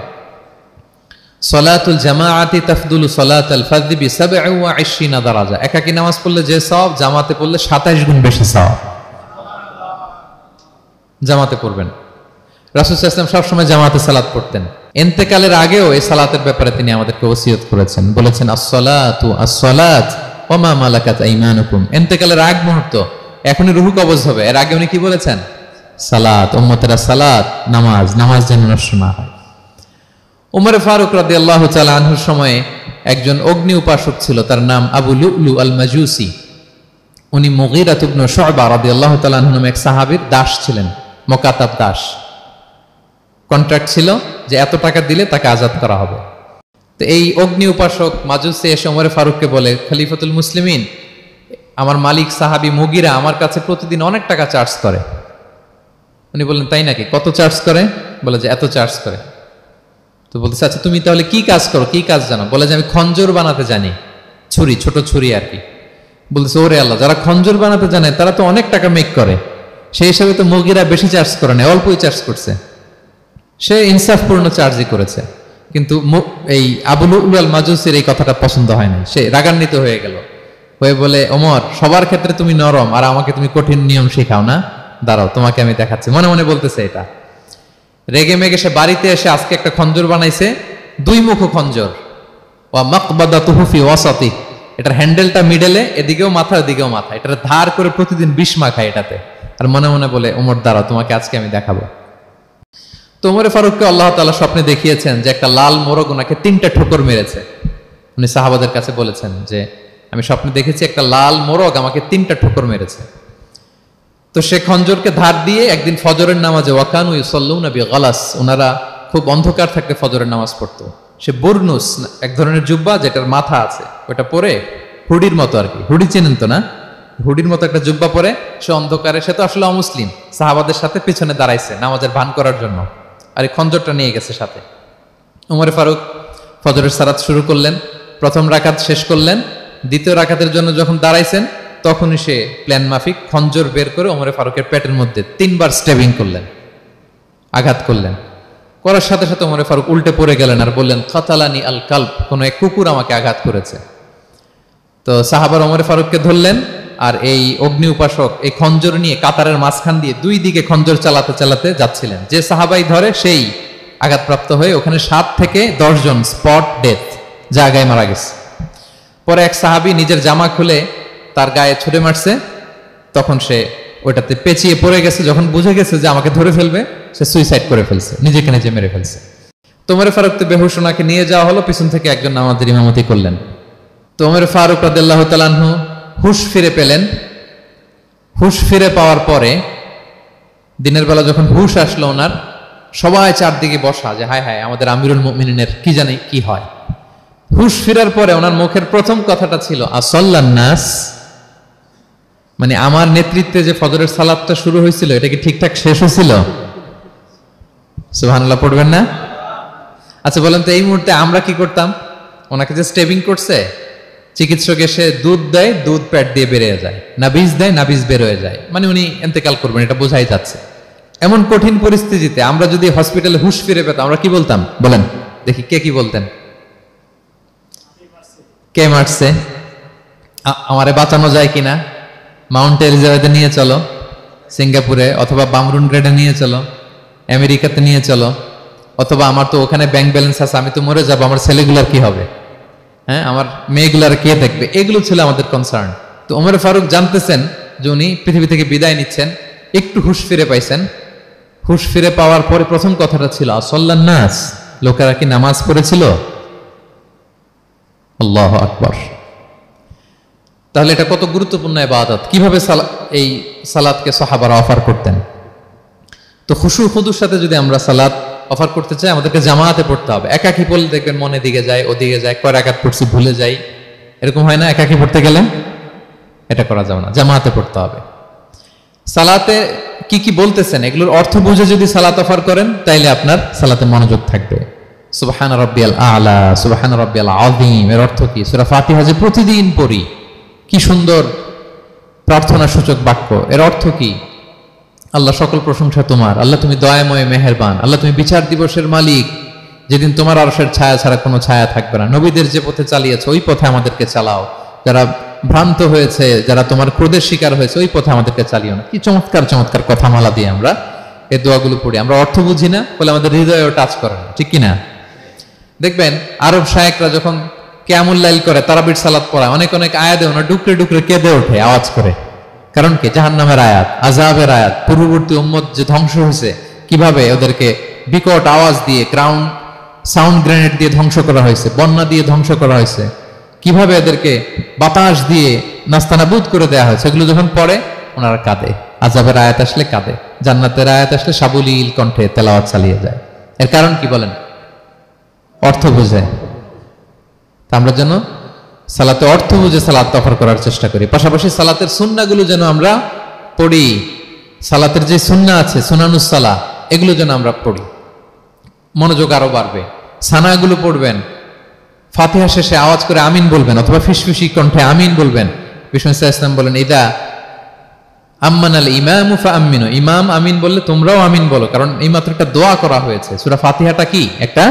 S1: সলাতুল জামাআতি তাফদুলু সলাতাল ফাযি বি27 দারাজা, একাকী নামাজ পড়লে যে সওয়াব, জামাতে পড়লে 27 গুণ বেশি সওয়াব। জামাতে পড়বেন। রাসূল সাল্লাল্লাহু আলাইহি ওয়াসাল্লাম সবসময় জামাতে সালাত পড়তেন। ইন্তেকালের আগেও এই সালাতের ব্যাপারে তিনি আমাদেরকে ওসিয়ত করেছেন, বলেছেন আসসালাতু আসসালাত ওয়া মা মালাকাত আইমানুকুম। ইন্তেকালের আগ মুহূর্ত এখনই রুহু কবজ হবে, এর আগে উনি কি বলেছেন? সালাত, উম্মতেরা সালাত, নামাজ, নামাজ যেন নষ্ট না হয়। উমরে ফারুক রাদিয়াল্লাহু তাআলা আনহুর সময়ে একজন অগ্নি উপাসক ছিল, তার নাম আবু লুলু আল মাজুসি। উনি মুগীরা ইবনে শুবা রাদিয়াল্লাহু তাআলা আনহু নামে এক সাহাবীর দাস ছিলেন, মুকাতাব দাস। কন্ট্রাক্ট ছিল যে এত টাকা দিলে তাকে আজাদ করা হবে। তো এই অগ্নি উপাসক মাজুসি এসে ওমরে ফারুককে বলে, খলিফাতুল মুসলিমিন, আমার মালিক সাহাবী মুগীরা আমার কাছে প্রতিদিন অনেক টাকা চার্জ করে। উনি বললেন, তাই নাকি? কত চার্জ করে? বলে যে এত চার্জ করে। তো বলতেছে, আচ্ছা তুমি তাহলে কি কাজ করো, কি কাজ জানো? বলে যে আমি খঞ্জর বানাতে জানি, ছুরি, ছোট ছুরি আর কি। বলতেছে, ওরে আল্লাহ, যারা খঞ্জর বানাতে জানে তারা তো অনেক টাকা মেক করে, সেই হিসাবে তো মুগীরা বেশি চার্জ করে না, অল্পই চার্জ করছে। সে ইনসাফপূর্ণ চার্জই করেছে। কিন্তু এই আবু লুলু আল মাজুসির এই কথাটা পছন্দ হয় না, সে রাগান্বিত হয়ে গেল, হয়ে বলে, ওমর, সবার ক্ষেত্রে তুমি নরম আর আমাকে তুমি কঠিন নিয়ম শেখাও না, দাঁড়াও তোমাকে আমি দেখাচ্ছি। মনে মনে বলতেছে এটা। রেগে মেগে সে বাড়িতে এসে আজকে একটা খঞ্জর বানাইছে, দুই মুখ খঞ্জর, ওয়া মাকবাদাতুহু ফি ওয়াসাতি, এটার হ্যান্ডেলটা মিডলে, এদিকেও মাথা ওদিকেও মাথা, এটার ধার করে প্রতিদিন 20 মাখায় এটাতে। আর মনে মনে বলে, ওমর দাঁড়াও তোমাকে আজকে আমি দেখাবো। তো ওমরে ফারুককে আল্লাহ তাআলা স্বপ্নে দেখিয়েছেন যে একটা লাল মোরগ ওনাকে 3টা ঠোকর মেরেছে। উনি সাহাবাদের কাছে বলেছেন যে আমি স্বপ্নে দেখেছি একটা লাল মোরগ আমাকে 3টা ঠোকর মেরেছে। তো সে খঞ্জরকে ধার দিয়ে একদিন ফজরের নামাজে, ওয়াকানু ইউসাল্লুনা বিগালাস, ওনারা খুব অন্ধকার থাকতে ফজরের নামাজ পড়তো। সে বুরনুস, এক ধরনের জুব্বা যেটার মাথা আছে, ওটা পরে হুডির মতো আর কি, হুডি চেনেন তো না, হুডির মতো একটা জুব্বা পরে সে অন্ধকারে, সে তো আসলে অমুসলিম, সাহাবাদের সাথে পিছনে দাঁড়াইছে নামাজের ভান করার জন্য, আর এই খঞ্জরটা নিয়ে গেছে সাথে। উমরে ফারুক ফজরের সালাত শুরু করলেন, প্রথম রাকাত শেষ করলেন, দ্বিতীয় রাকাতের জন্য যখন দাঁড়াইছেন তখনই সে প্ল্যান মাফিক খঞ্জর বের করে ওমরে ফারুকের পেটের মধ্যে 3 বার স্টেবিং করলেন, আঘাত করলেন। করার সাথে সাথে ওমরে ফারুক উল্টে পড়ে গেলেন আর বললেন, কাতালানি আল কালব, কোন এক কুকুর আমাকে আঘাত করেছে। তো সাহাবার ওমরে ফারুককে ধরলেন, আর এই অগ্নি উপাসক এই খঞ্জর নিয়ে কাতারের মাঝখান দিয়ে 2 দিকে খঞ্জর চালাতে চালাতে যাচ্ছিলেন। যে সাহাবাই ধরে সেই আঘাতপ্রাপ্ত হয়ে ওখানে 7 থেকে 10 জন স্পট ডেথ, জায়গায় মারা গেছে। পরে এক সাহাবী নিজের জামা খুলে তার গায়ে ছুঁড়ে মারছে, তখন সে ওইটাতে পেঁচিয়ে পড়ে গেছে। যখন বুঝে গেছে যে আমাকে ধরে ফেলবে, সে সুইসাইড করে ফেলছে, নিজেকে নিজে মেরে ফেলছে। তো ওমরে ফারুক তো বেহুশ, ওনাকে নিয়ে যাওয়া হলো, পিছন থেকে একজন নামাজের ইমামতি করলেন। তো ওমরে ফারুক রাদিয়াল্লাহু তাআলা আনহু হুশ ফিরে পেলেন। হুশ ফিরে পাওয়ার পরে দিনের বেলা যখন হুশ আসলো ওনার, সবাই চারদিকে বসা, যে হায় হায় আমাদের আমিরুল মুমিনিনের কি জানি কি হয়। হুশ ফিরার পরে ওনার মুখের প্রথম কথাটা ছিল আসাল্লান নাস, মানে আমার নেতৃত্বে যে ফজরের সালাতটা শুরু হয়েছিল এটা কি ঠিকঠাক শেষ হয়েছিল? সুবহানাল্লাহ পড়বেন না? আচ্ছা বলেন তো, এই মুহূর্তে আমরা কি করতাম? ওনাকে যে স্টেবিং করছে, চিকিৎসক এসে দুধ দেয়, দুধ পেট দিয়ে বেরিয়ে যায়, নাবিজ দেয়, নাবিজ বের হয়ে যায়, মানে উনি ইন্তেকাল করবেন, এটা বোঝাই যাচ্ছে। এমন কঠিন পরিস্থিতিতে আমরা যদি হসপিটালে হুশ ফিরে পেতাম, আমরা কি বলতাম বলেন দেখি? কে কি বলতেন? কে মারছে, আমারে বাঁচানো যায় কিনা, মাউন্ট এলিজাবেথে নিয়ে চলো, সিঙ্গাপুরে অথবা বামরুন গ্রেডে নিয়ে চলো, আমেরিকাতে নিয়ে চলো, অথবা আমার তো ওখানে ব্যাংক ব্যালেন্স আছে, আমি তো মরে যাবো, আমার ছেলেগুলার কি হবে, হ্যাঁ আমার মেয়েগুলার কে দেখবে, এগুলো ছিল আমাদের কনসার্ন। তো ওমর ফারুক জানতেছেন যে উনি পৃথিবী থেকে বিদায় নিচ্ছেন, একটু হুশ ফিরে পাইছেন। হুশ ফিরে পাওয়ার পরে প্রথম কথাটা ছিল আসাল্লান নাস, লোকেরা কি নামাজ পড়েছিল? আল্লাহু আকবার। তাহলে এটা কত গুরুত্বপূর্ণ ইবাদত, কিভাবে এই সালাতকে সাহাবারা অফার করতেন। তো খুশু খুদুর সাথে যদি আমরা সালাত অফার করতে চাই, আমাদেরকে জামাতে পড়তে হবে। একাকি পড়লে দেখবেন মনে দিকে যায়, ওদিকে যায়, কয় রাকাত পড়ছি ভুলে যাই, এরকম হয় না? একাকি পড়তে গেলে এটা করা যাবে না, জামাতে পড়তে হবে। সালাতে কি কি বলতেছেন এগুলোর অর্থ বুঝে যদি সালাত অফার করেন, তাইলে আপনার সালাতে মনোযোগ থাকবে। সুবহান রাব্বিয়াল আলা, সুবহান রাব্বিয়াল আযীম, এর অর্থ কি? সূরা ফাতিহা যে প্রতিদিন পড়ি, কি সুন্দর প্রার্থনা সূচক বাক্য, এর অর্থ কি? আল্লাহ সকল প্রশংসা তোমার, আল্লাহ তুমি দয়াময় মেহেরবান, আল্লাহ তুমি বিচার দিবসের মালিক, যেদিন তোমার আরশের ছায়া ছাড়া কোনো ছায়া থাকবে না। নবীদের যে পথে চালিয়েছে ওই পথে আমাদেরকে চালাও, যারা ভ্রান্ত হয়েছে, যারা তোমার ক্রোধের শিকার হয়েছে ওই পথে আমাদেরকে চালিও না। কি চমৎকার চমৎকার কথামালা দিয়ে আমরা এই দোয়াগুলো পড়ি। আমরা অর্থ বুঝি না বলে আমাদের হৃদয়েও টাচ করে না, ঠিক কিনা? দেখবেন আরব শায়েকরা যখন কিয়ামুল লাইল করে, তারাবির সালাত পড়ায়, অনেক অনেক আয়াতে ওনার ডুকরে ডুকরে কেঁদে ওঠে আওয়াজ করে, কারণ কি? জাহান্নামের আয়াত, আযাবের আয়াত, পূর্ববর্তী উম্মত যে ধ্বংস হয়েছে, কিভাবে ওদেরকে বিকট আওয়াজ দিয়ে, গ্রাউন্ড সাউন্ড গ্রেনেড দিয়ে ধ্বংস করা হয়েছে, বন্যা দিয়ে ধ্বংস করা হয়েছে, কিভাবে এদেরকে বাতাস দিয়ে নাস্তানাবুদ করে দেওয়া হয়েছে, এগুলো যখন পড়ে ওনারা কাঁদে। আযাবের আয়াত আসলে কাঁদে, জান্নাতের আয়াত আসলে সাবলীল কণ্ঠে তেলাওয়াত চালিয়ে যায়। এর কারণ কি বলেন? অর্থ বুঝে। আমরা যেন সালাতে অর্থ বুঝে সালাত অফার করার চেষ্টা করি, পাশাপাশি সালাতের সুন্নাহগুলো যেন আমরা পড়ি। সালাতের যে সুন্নাহ আছে, সুনানুস সালাহ, এগুলো যেন আমরা পড়ি, মনোযোগ আরো বাড়বে। সানাগুলো পড়বেন, ফাতিহা শেষে আওয়াজ করে আমিন বলবেন, অথবা ফিসফিসি কণ্ঠে আমিন বলবেন। বিষ্ণু ইসলাম বলেন, ইদা আম্মানাল ইমামু ফাআমিনু, ইমাম আমিন বললে তোমরাও আমিন বলো, কারণ এই মাত্র একটা দোয়া করা হয়েছে। সূরা ফাতিহাটা কি? একটা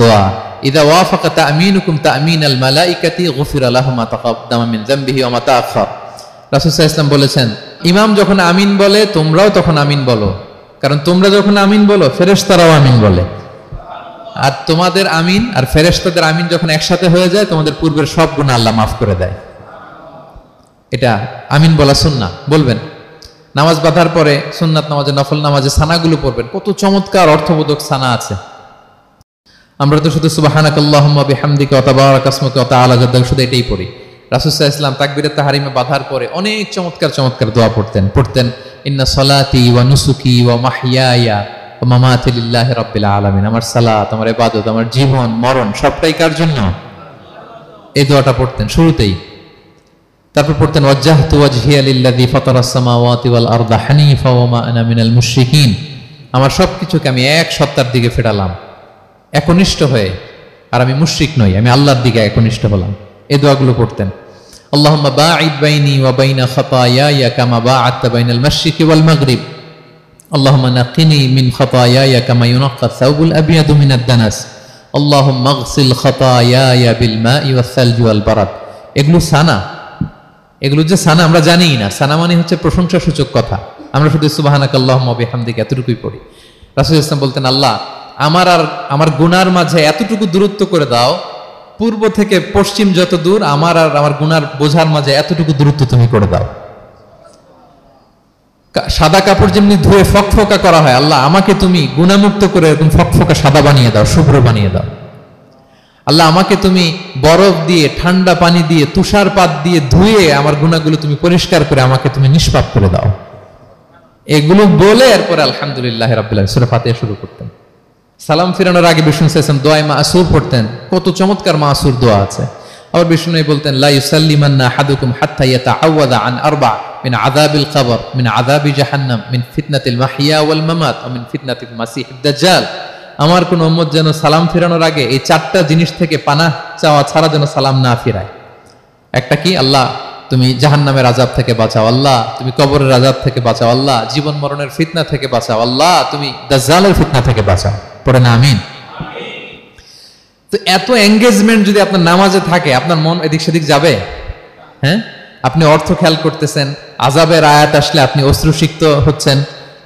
S1: দোয়া। ইদা ওয়াফাকা তামিনুকুম তামিনাল মালাইকাতি গুফিরা লাহু মা তাকাদ্দামা মিন যামবিহি ওয়া মা তাআখার। রাসূল সাল্লাল্লাহু আলাইহি ওয়াসাল্লাম বলেছেন, ইমাম যখন আমিন বলে তোমরাও তখন আমিন বলো, কারণ তোমরা যখন আমিন বলো ফেরেশতারাও আমিন বলে। আর তোমাদের আমিন আর ফেরেশতাদের আমিন যখন একসাথে হয়ে যায়, তোমাদের পূর্বের সব গুনাহ আল্লাহ মাফ করে দেয়। এটা আমিন বলা সুন্নাহ, বলবেন। নামাজ বাঁধার পরে সুন্নাত নামাজে, নফল নামাজে সানাগুলো পড়বেন, কত চমৎকার অর্থবোধক সানা আছে। আমরা তো শুধু সুবহানাকাল্লাহুম্মা বিহামদিকা ওয়া তাবারাকা ইসমুকা ওয়া তাআলা জাদ্দুকা শুধু এটাই পড়ি। রাসূল সাল্লাল্লাহু আলাইহি ওয়াসাল্লাম তাকবীরে তাহরিমে বাঁধার পরে অনেক চমৎকার চমৎকার দোয়া পড়তেন। ইন্না সলাতি ওয়া নুসুকি ওয়া মাহইয়ায়া ওয়া মামাতি লিল্লাহি রাব্বিল আলামিন। আমার সালাত, আমার ইবাদত, আমার জীবন মরণ সবটাই কার জন্য? এই দোয়াটা পড়তেন শুরুতেই। তারপর পড়তেন ওয়াজ্জাহতু ওয়াজহিয়া লিল্লাযী ফাতারাস সামাওয়াতি ওয়াল আরদা হানিফা ওয়া মা আনা মিনাল মুশরিকিন। আমার সবকিছুকে আমি এক সত্তার দিকে ফেরালাম, একনিষ্ঠ হয়ে, আর আমি মুশরিক নই, আমি আল্লাহর দিকে একনিষ্ঠ হলাম। এই দোয়াগুলো পড়তেন। আল্লাহুম্মা বাঈদ বাইনি ওয়া বাইনা খাতায়ায়া কামা বাআদতা বাইনাল মাশরিকি ওয়াল মাগরিব। আল্লাহুম্মা নাক্কিনি মিন খাতায়ায়া কামা ইউনাক্কা আস-সাওবুল আবয়াদু মিনাদ দানাস। আল্লাহুম্মা ইগসিল খাতায়ায়া বিল মাই ওয়াস সালজি ওয়াল বারাদ। এগুলো সানা, এগুলো যে সানা আমরা জানিই না। সানা মানে হচ্ছে প্রশংসা সূচক কথা। আমরা শুধু সুবহানাকাল্লাহুম্মা বিহামদিকা এতটুকুই পড়ি। রাসূল ইসলাম বলতেন, আল্লাহ আমার আর আমার গুনার মাঝে এতটুকু দূরত্ব করে দাও, পূর্ব থেকে পশ্চিম যত দূর, আমার আর আমার গুনার বোঝার মাঝে এতটুকু দূরত্ব তুমি করে দাও। সাদা কাপড় যেমনি ধুয়ে ফকফকা করা হয়, আল্লাহ আমাকে তুমি গুনামুক্ত করে এরকম ফকফকা সাদা বানিয়ে দাও, শুভ্র বানিয়ে দাও। আল্লাহ আমাকে তুমি বরফ দিয়ে, ঠান্ডা পানি দিয়ে, তুষারপাত দিয়ে ধুয়ে আমার গুনাহগুলো তুমি পরিষ্কার করে আমাকে তুমি নিষ্পাপ করে দাও। এগুলো বলে এরপরে আলহামদুলিল্লাহ রাব্বিল আলামিন সূরা ফাতিহা শুরু করতেন। সালাম ফিরানোর আগে বিষ্ণু সাল্লাল্লাহু দোয়া মাসুর পড়তেন, কত চমৎকার মাসুর দোয়া আছে। আবার বিষ্ণু বলতেন, লা ইউসাল্লিমান্না আহাদুকুম হাত্তা ইয়াতাআওয়াযা আন আরবা মিন আযাবিল কবর, মিন আযাবি জাহান্নাম, মিন ফিতনাতিল মাহইয়া ওয়াল মামাত ওয়া মিন ফিতনাতিল মাসিহিদ দাজ্জাল। আমার কোন উম্মত যেন সালাম ফিরানোর আগে এই চারটা জিনিস থেকে পানাহ চাওয়া ছাড়া যেন সালাম না ফিরায়। একটা কি? আল্লাহ তুমি জাহান্নামের আযাব থেকে বাঁচাও, আল্লাহ তুমি কবরের আযাব থেকে বাঁচাও, আল্লাহ জীবন মরণের ফিতনা থেকে বাঁচাও, আল্লাহ তুমি দাজ্জালের ফিতনা থেকে বাঁচাও। পড়ে না আমিন? তো এত এঙ্গেজমেন্ট যদি আপনার নামাজে থাকে, আপনার মন এদিক সেদিক যাবে? হ্যাঁ, আপনি অর্থ খেয়াল করতেছেন, আযাবের আয়াত আসলে আপনি অশ্রুসিক্ত হচ্ছেন,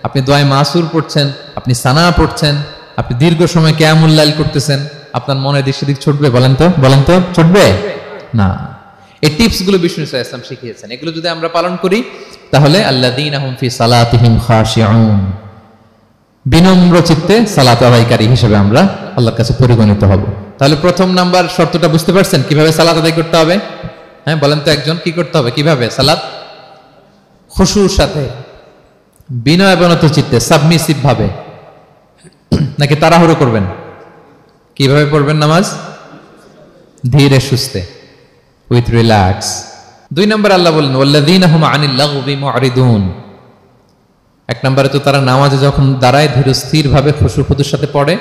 S1: আপনি দোয়া মাসুর পড়ছেন, আপনি সানা পড়ছেন, আপনি দীর্ঘ সময় কিয়ামুল লাইল করতেছেন, আপনার মনে এদিক সেদিক ছুটবে? বলেন তো ছুটবে না। এই টিপস গুলো বিষ্ণু সাল্লাল্লাহু আলাইহি ওয়াসাল্লাম শিখিয়েছেন। এগুলো যদি আমরা পালন করি, তাহলে আল্লাযীনা হুম ফি সালাতিহিম খাশিউন, বিনম্র চিত্তে সালাত আদায়কারী হিসেবে আমরা আল্লাহর কাছে পরিগণিত হব। তাহলে প্রথম নাম্বার শর্তটা বুঝতে পারছেন কিভাবে সালাত আদায় করতে হবে? হ্যাঁ বলেন তো একজন, কি করতে হবে? কিভাবে সালাত? খুশুর সাথে, বিনয়বনত চিত্তে, সাবমিসিভ ভাবে, নাকি তাড়াহুড়ো করবেন? কিভাবে পড়বেন নামাজ? ধীরে সুস্থে, উইথ রিল্যাক্স। 2 নম্বর আল্লাহ বলেন ওয়াল্লাযীনা হুম আনিল লাগবি মুরিদুন। 1 নম্বরে তো তারা নামাজে যখন দাঁড়ায় ধীর স্থির ভাবে খুশুর সাথে পড়ে।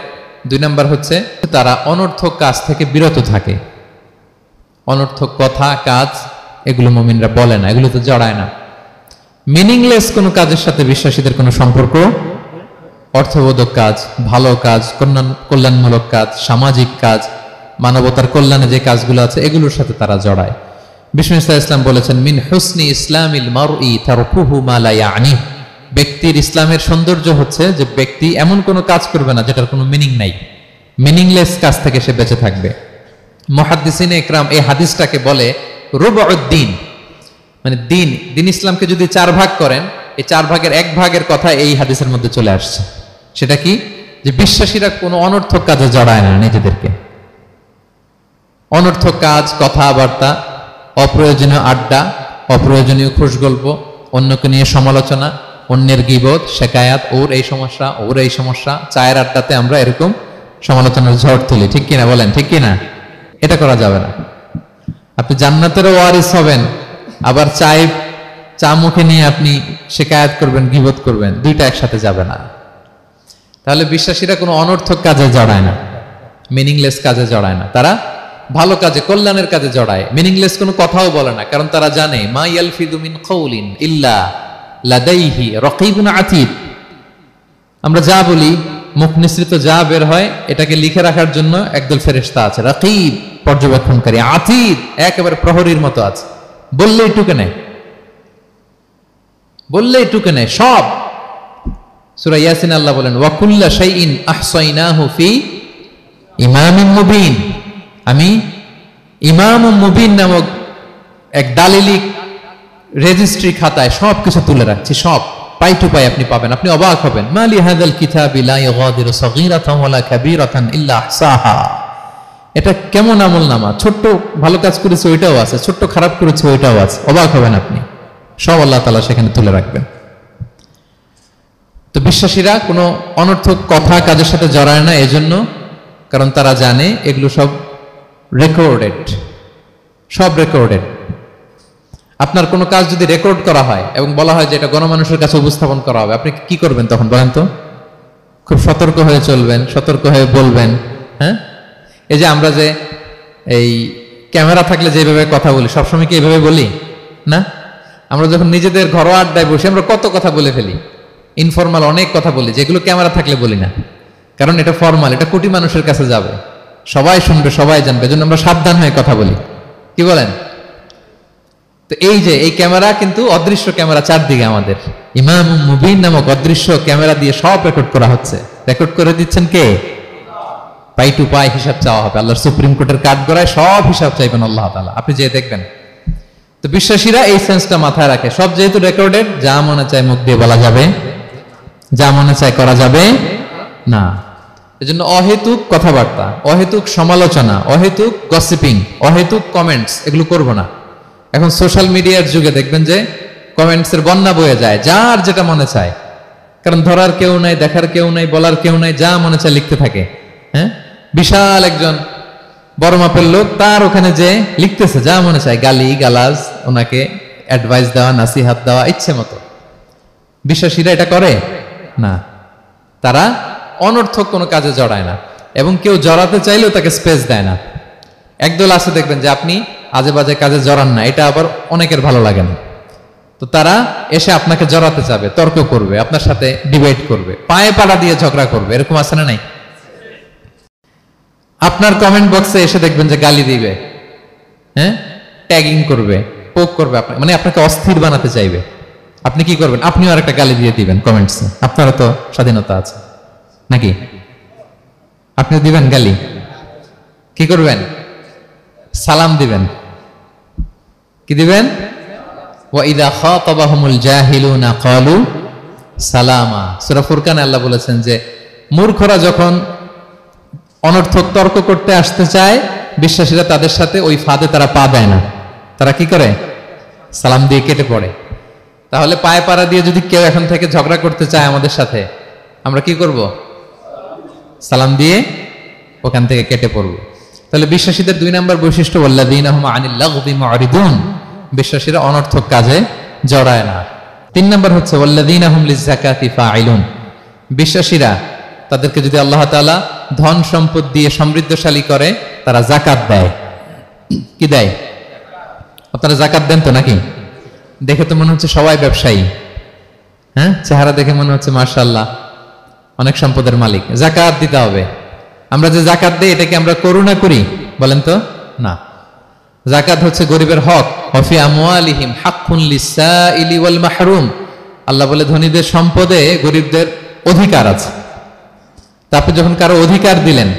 S1: 2 নম্বর হচ্ছে তারা অনর্থক কাজ থেকে বিরত থাকে। অনর্থক কথা, কাজ এগুলো মুমিনরা বলে না, এগুলো তো জড়ায় না। মিনিংলেস কোনো কাজের সাথে বিশ্বাসীদের কোনো সম্পর্ক, অর্থবোধক কাজ, ভালো কাজ, কল্যাণমূলক কাজ, সামাজিক কাজ, মানবতার কল্যাণে যে কাজগুলো আছে এগুলোর সাথে তারা জড়ায়। বিষ্ণু ইসলাম বলেছেন, মিন হুসনি ইসলামিল মারই তারকুহু মা লা ইয়ানি। ব্যক্তির ইসলামের সৌন্দর্য হচ্ছে যে ব্যক্তি এমন কোনো কাজ করবে না যেটার কোনো মিনিং নাই, মিনিংলেস কাজ থেকে সে বেঁচে থাকবে। মুহাদ্দিসিনে ইকরাম এই হাদিসটাকে বলে রুবউদ্দিন। মানে দিন দিন ইসলামকে যদি 4 ভাগ করেন, এই 4 ভাগের 1 ভাগের কথা এই হাদিসের মধ্যে চলে আসছে। সেটা কি? যে বিশ্বাসীরা কোনো অনর্থক কাজে জড়ায় না নিজেদেরকে। অনর্থক কাজ, কথাবার্তা, অপ্রয়োজনীয় আড্ডা, অপ্রয়োজনীয় খুশগল্প, অন্যকে নিয়ে সমালোচনা, অন্যের গীবত, শেকায়াত, ওর এই সমস্যা, ওর এই সমস্যা, চায়ের আড্ডাতে আমরা এরকম সমালোচনার ঝড় তুলি, ঠিক কিনা বলেন? ঠিক কিনা? এটা করা যাবে না। আপনি জান্নাতেরও ওয়ারিস হবেন, আবার চা মুখে নিয়ে আপনি শেকায়াত করবেন, গীবত করবেন, দুইটা একসাথে যাবে না। তাহলে বিশ্বাসীরা কোনো অনর্থক কাজে জড়ায় না, মিনিংলেস কাজে জড়ায় না। তারা ভালো কাজে, কল্যাণের কাজে জড়ায়। মিনিংলেস কোনো কথাও বলে না, কারণ তারা জানে মা ইয়ালফিযু মিন কাউলিন ইল্লা লাদাইহি রাকীবুন আতীদ। আমরা যা বলি, মুখ নিঃসৃত যা বের হয়, এটাকে লিখে রাখার জন্য একদল ফেরেশতা আছে, রাকীব পর্যবেক্ষণকারী, আতীদ একেবারে প্রহরীর মতো আছে। বললেই টুকে নেয়, বললেই টুকে নেয় সব। সূরা ইয়াসিন আল্লাহ বলেন ওয়া কুল্লা শাইইন আহসাইনাহু ফি ইমামিন মুবিন। আমি ইমামুম মুবিন নামক এক দালিলিক রেজিস্ট্রি খাতায় সবকিছু তুলে রাখছি, সব পাই টু পাই আপনি পাবেন। আপনি অবাক হবেন, মা লি হাযাল কিতাবি লা ইগাদিরু সাগীরাতান ওয়ালা কাবীরাতান ইল্লা আহসাহা। এটা কেমন আমলনামা, ছোট্ট ভালো কাজ করেছে ওইটাও আছে, ছোট্ট খারাপ করেছে ওইটাও আছে। অবাক হবেন আপনি, সব আল্লাহ তাআলা সেখানে তুলে রাখবেন। তো বিশ্বাসীরা কোনো অনর্থক কথা কাজের সাথে জড়ায় না, এজন্য কারণ তারা জানে এগুলো সব রেকর্ডেড, সব রেকর্ডেড। আপনার কোনো কাজ যদি রেকর্ড করা হয় এবং বলা হয় যে এটা গণমানুষের কাছে উপস্থাপন করা হবে, আপনি কি করবেন তখন বলেন তো? খুব সতর্ক হয়ে চলবেন, সতর্ক হয়ে বলবেন। হ্যাঁ, এই যে আমরা যে এই ক্যামেরা থাকলে যেভাবে কথা বলি, সবসময় কি এইভাবে বলি না? আমরা যখন নিজেদের ঘরোয়া আড্ডায় বসে আমরা কত কথা বলে ফেলি, ইনফরমাল অনেক কথা বলি, যেগুলো ক্যামেরা থাকলে বলি না, কারণ এটা ফরমাল, এটা কোটি মানুষের কাছে যাবে, সবাই শুনবে, সবাই জানবে, এজন্য আমরা সাবধান হয়ে কথা বলি। কি বলেন? তো এই যে এই ক্যামেরা কিন্তু অদৃশ্য ক্যামেরা চারদিকে আমাদের, ইমামুম মুবিন নামক অদৃশ্য ক্যামেরা দিয়ে সব রেকর্ড করা হচ্ছে। রেকর্ড করে দিচ্ছেন কে? পাই টু পাই হিসাব চাওয়া হবে। আল্লাহর সুপ্রিম কোর্টের কাঠগড়ায় সব হিসাব চাইবেন আল্লাহ তাআলা, আপনি যে দেখবেন। তো বিশ্বাসীরা এই সেন্সটা মাথায় রাখে, সব যেহেতু রেকর্ডেড, যা মনে চায় মুখ দিয়ে বলা যাবে, যা মনে চায় করা যাবে না। এজন্য অহেতুক কথাবার্তা, অহেতুক সমালোচনা, অহেতুক গসিপিং, অহেতুক কমেন্টস এগুলো করব না। এখন সোশ্যাল মিডিয়ার যুগে দেখবেন যে কমেন্টসের বন্যা বয়ে যায়, যার যেটা মনে চায়, কারণ ধরার কেউ নাই, দেখার কেউ নাই, বলার কেউ নাই, যা মনে চায় লিখতে থাকে। হ্যাঁ, বিশাল একজন বড় মাপের লোক, তার ওখানে যে লিখতেছে যা মনে চায়, গালি গালাজ, ওনাকে অ্যাডভাইস দেওয়া, নাসিহাত দেওয়া ইচ্ছে মতো। বিশ্বাসীরা এটা করে না, তারা অনর্থক কোনো কাজে জড়ায় না, এবং কেউ জড়াতে চাইলেও তাকে স্পেস দেয় না। একদল আছে দেখবেন যে আপনি আজে বাজে কাজে জড়ান না, এটা আবার অনেকের ভালো লাগে না, তো তারা এসে আপনাকে জড়াতে যাবে, তর্ক করবে, আপনার সাথে ডিবেট করবে, পায়ে পাড়া দিয়ে ঝগড়া করবে। এরকম আছে না নাই? আপনার কমেন্ট বক্সে এসে দেখবেন যে গালি দিবে, হ্যাঁ, ট্যাগিং করবে, পোক করবে, মানে আপনাকে অস্থির বানাতে চাইবে। আপনি কি করবেন? আপনিও আর একটা গালি দিয়ে দিবেন কমেন্টসে। আপনারও তো স্বাধীনতা আছে নাকি? আপনি দিবেন গালি, কি করবেন? সালাম দিবেন। কি দিবেন? ওয়া ইযা খাতাবাহুমুল জাহিলুনা ক্বালু সালামা। সূরা ফুরকানে আল্লাহ বলেছেন যে মূর্খরা যখন অনর্থক তর্ক করতে আসতে চায়, বিশ্বাসীরা তাদের সাথে ওই ফাঁদে তারা পা দেয় না। তারা কি করে? সালাম দিয়ে কেটে পড়ে। তাহলে পায়ে পাড়া দিয়ে যদি কেউ এখন থেকে ঝগড়া করতে চায় আমাদের সাথে, আমরা কি করব? সালাম দিয়ে ওখান থেকে কেটে পড়ব। তাহলে বিশ্বাসীদের 2 নম্বর বৈশিষ্ট্য, ওয়াল্লাযীনা হুম আনিল লাগবি মুরিদুন, বিশ্বাসীরা অনর্থক কাজে জড়ায় না। 3 নম্বর হচ্ছে ওয়াল্লাযীনা হুম লিযাকাতি ফাইলুন, বিশ্বাসীরা তাদেরকে যদি আল্লাহ তাআলা ধন সম্পদ দিয়ে সমৃদ্ধশালী করে, তারা যাকাত দেয়। কি দেয়? আপনারা যাকাত দেন তো নাকি? দেখে তো মনে হচ্ছে সবাই ব্যবসায়ী, হ্যাঁ, চেহারা দেখে মনে হচ্ছে মাশাআল্লাহ অনেক সম্পদের মালিক। যাকাত দিতে হবে। আমরা যে যাকাত দেই, এটা কি আমরা করুণা করি? বলেন তো না। যাকাত হচ্ছে গরিবের হক। ওয়াফি আমওয়ালিহিম হাক্কুন লিসাইলি ওয়াল মাহরুম, আল্লাহ বলে ধনীদের সম্পদে গরিবদের অধিকার আছে। তারপর যখন কারো অধিকার দিলেন,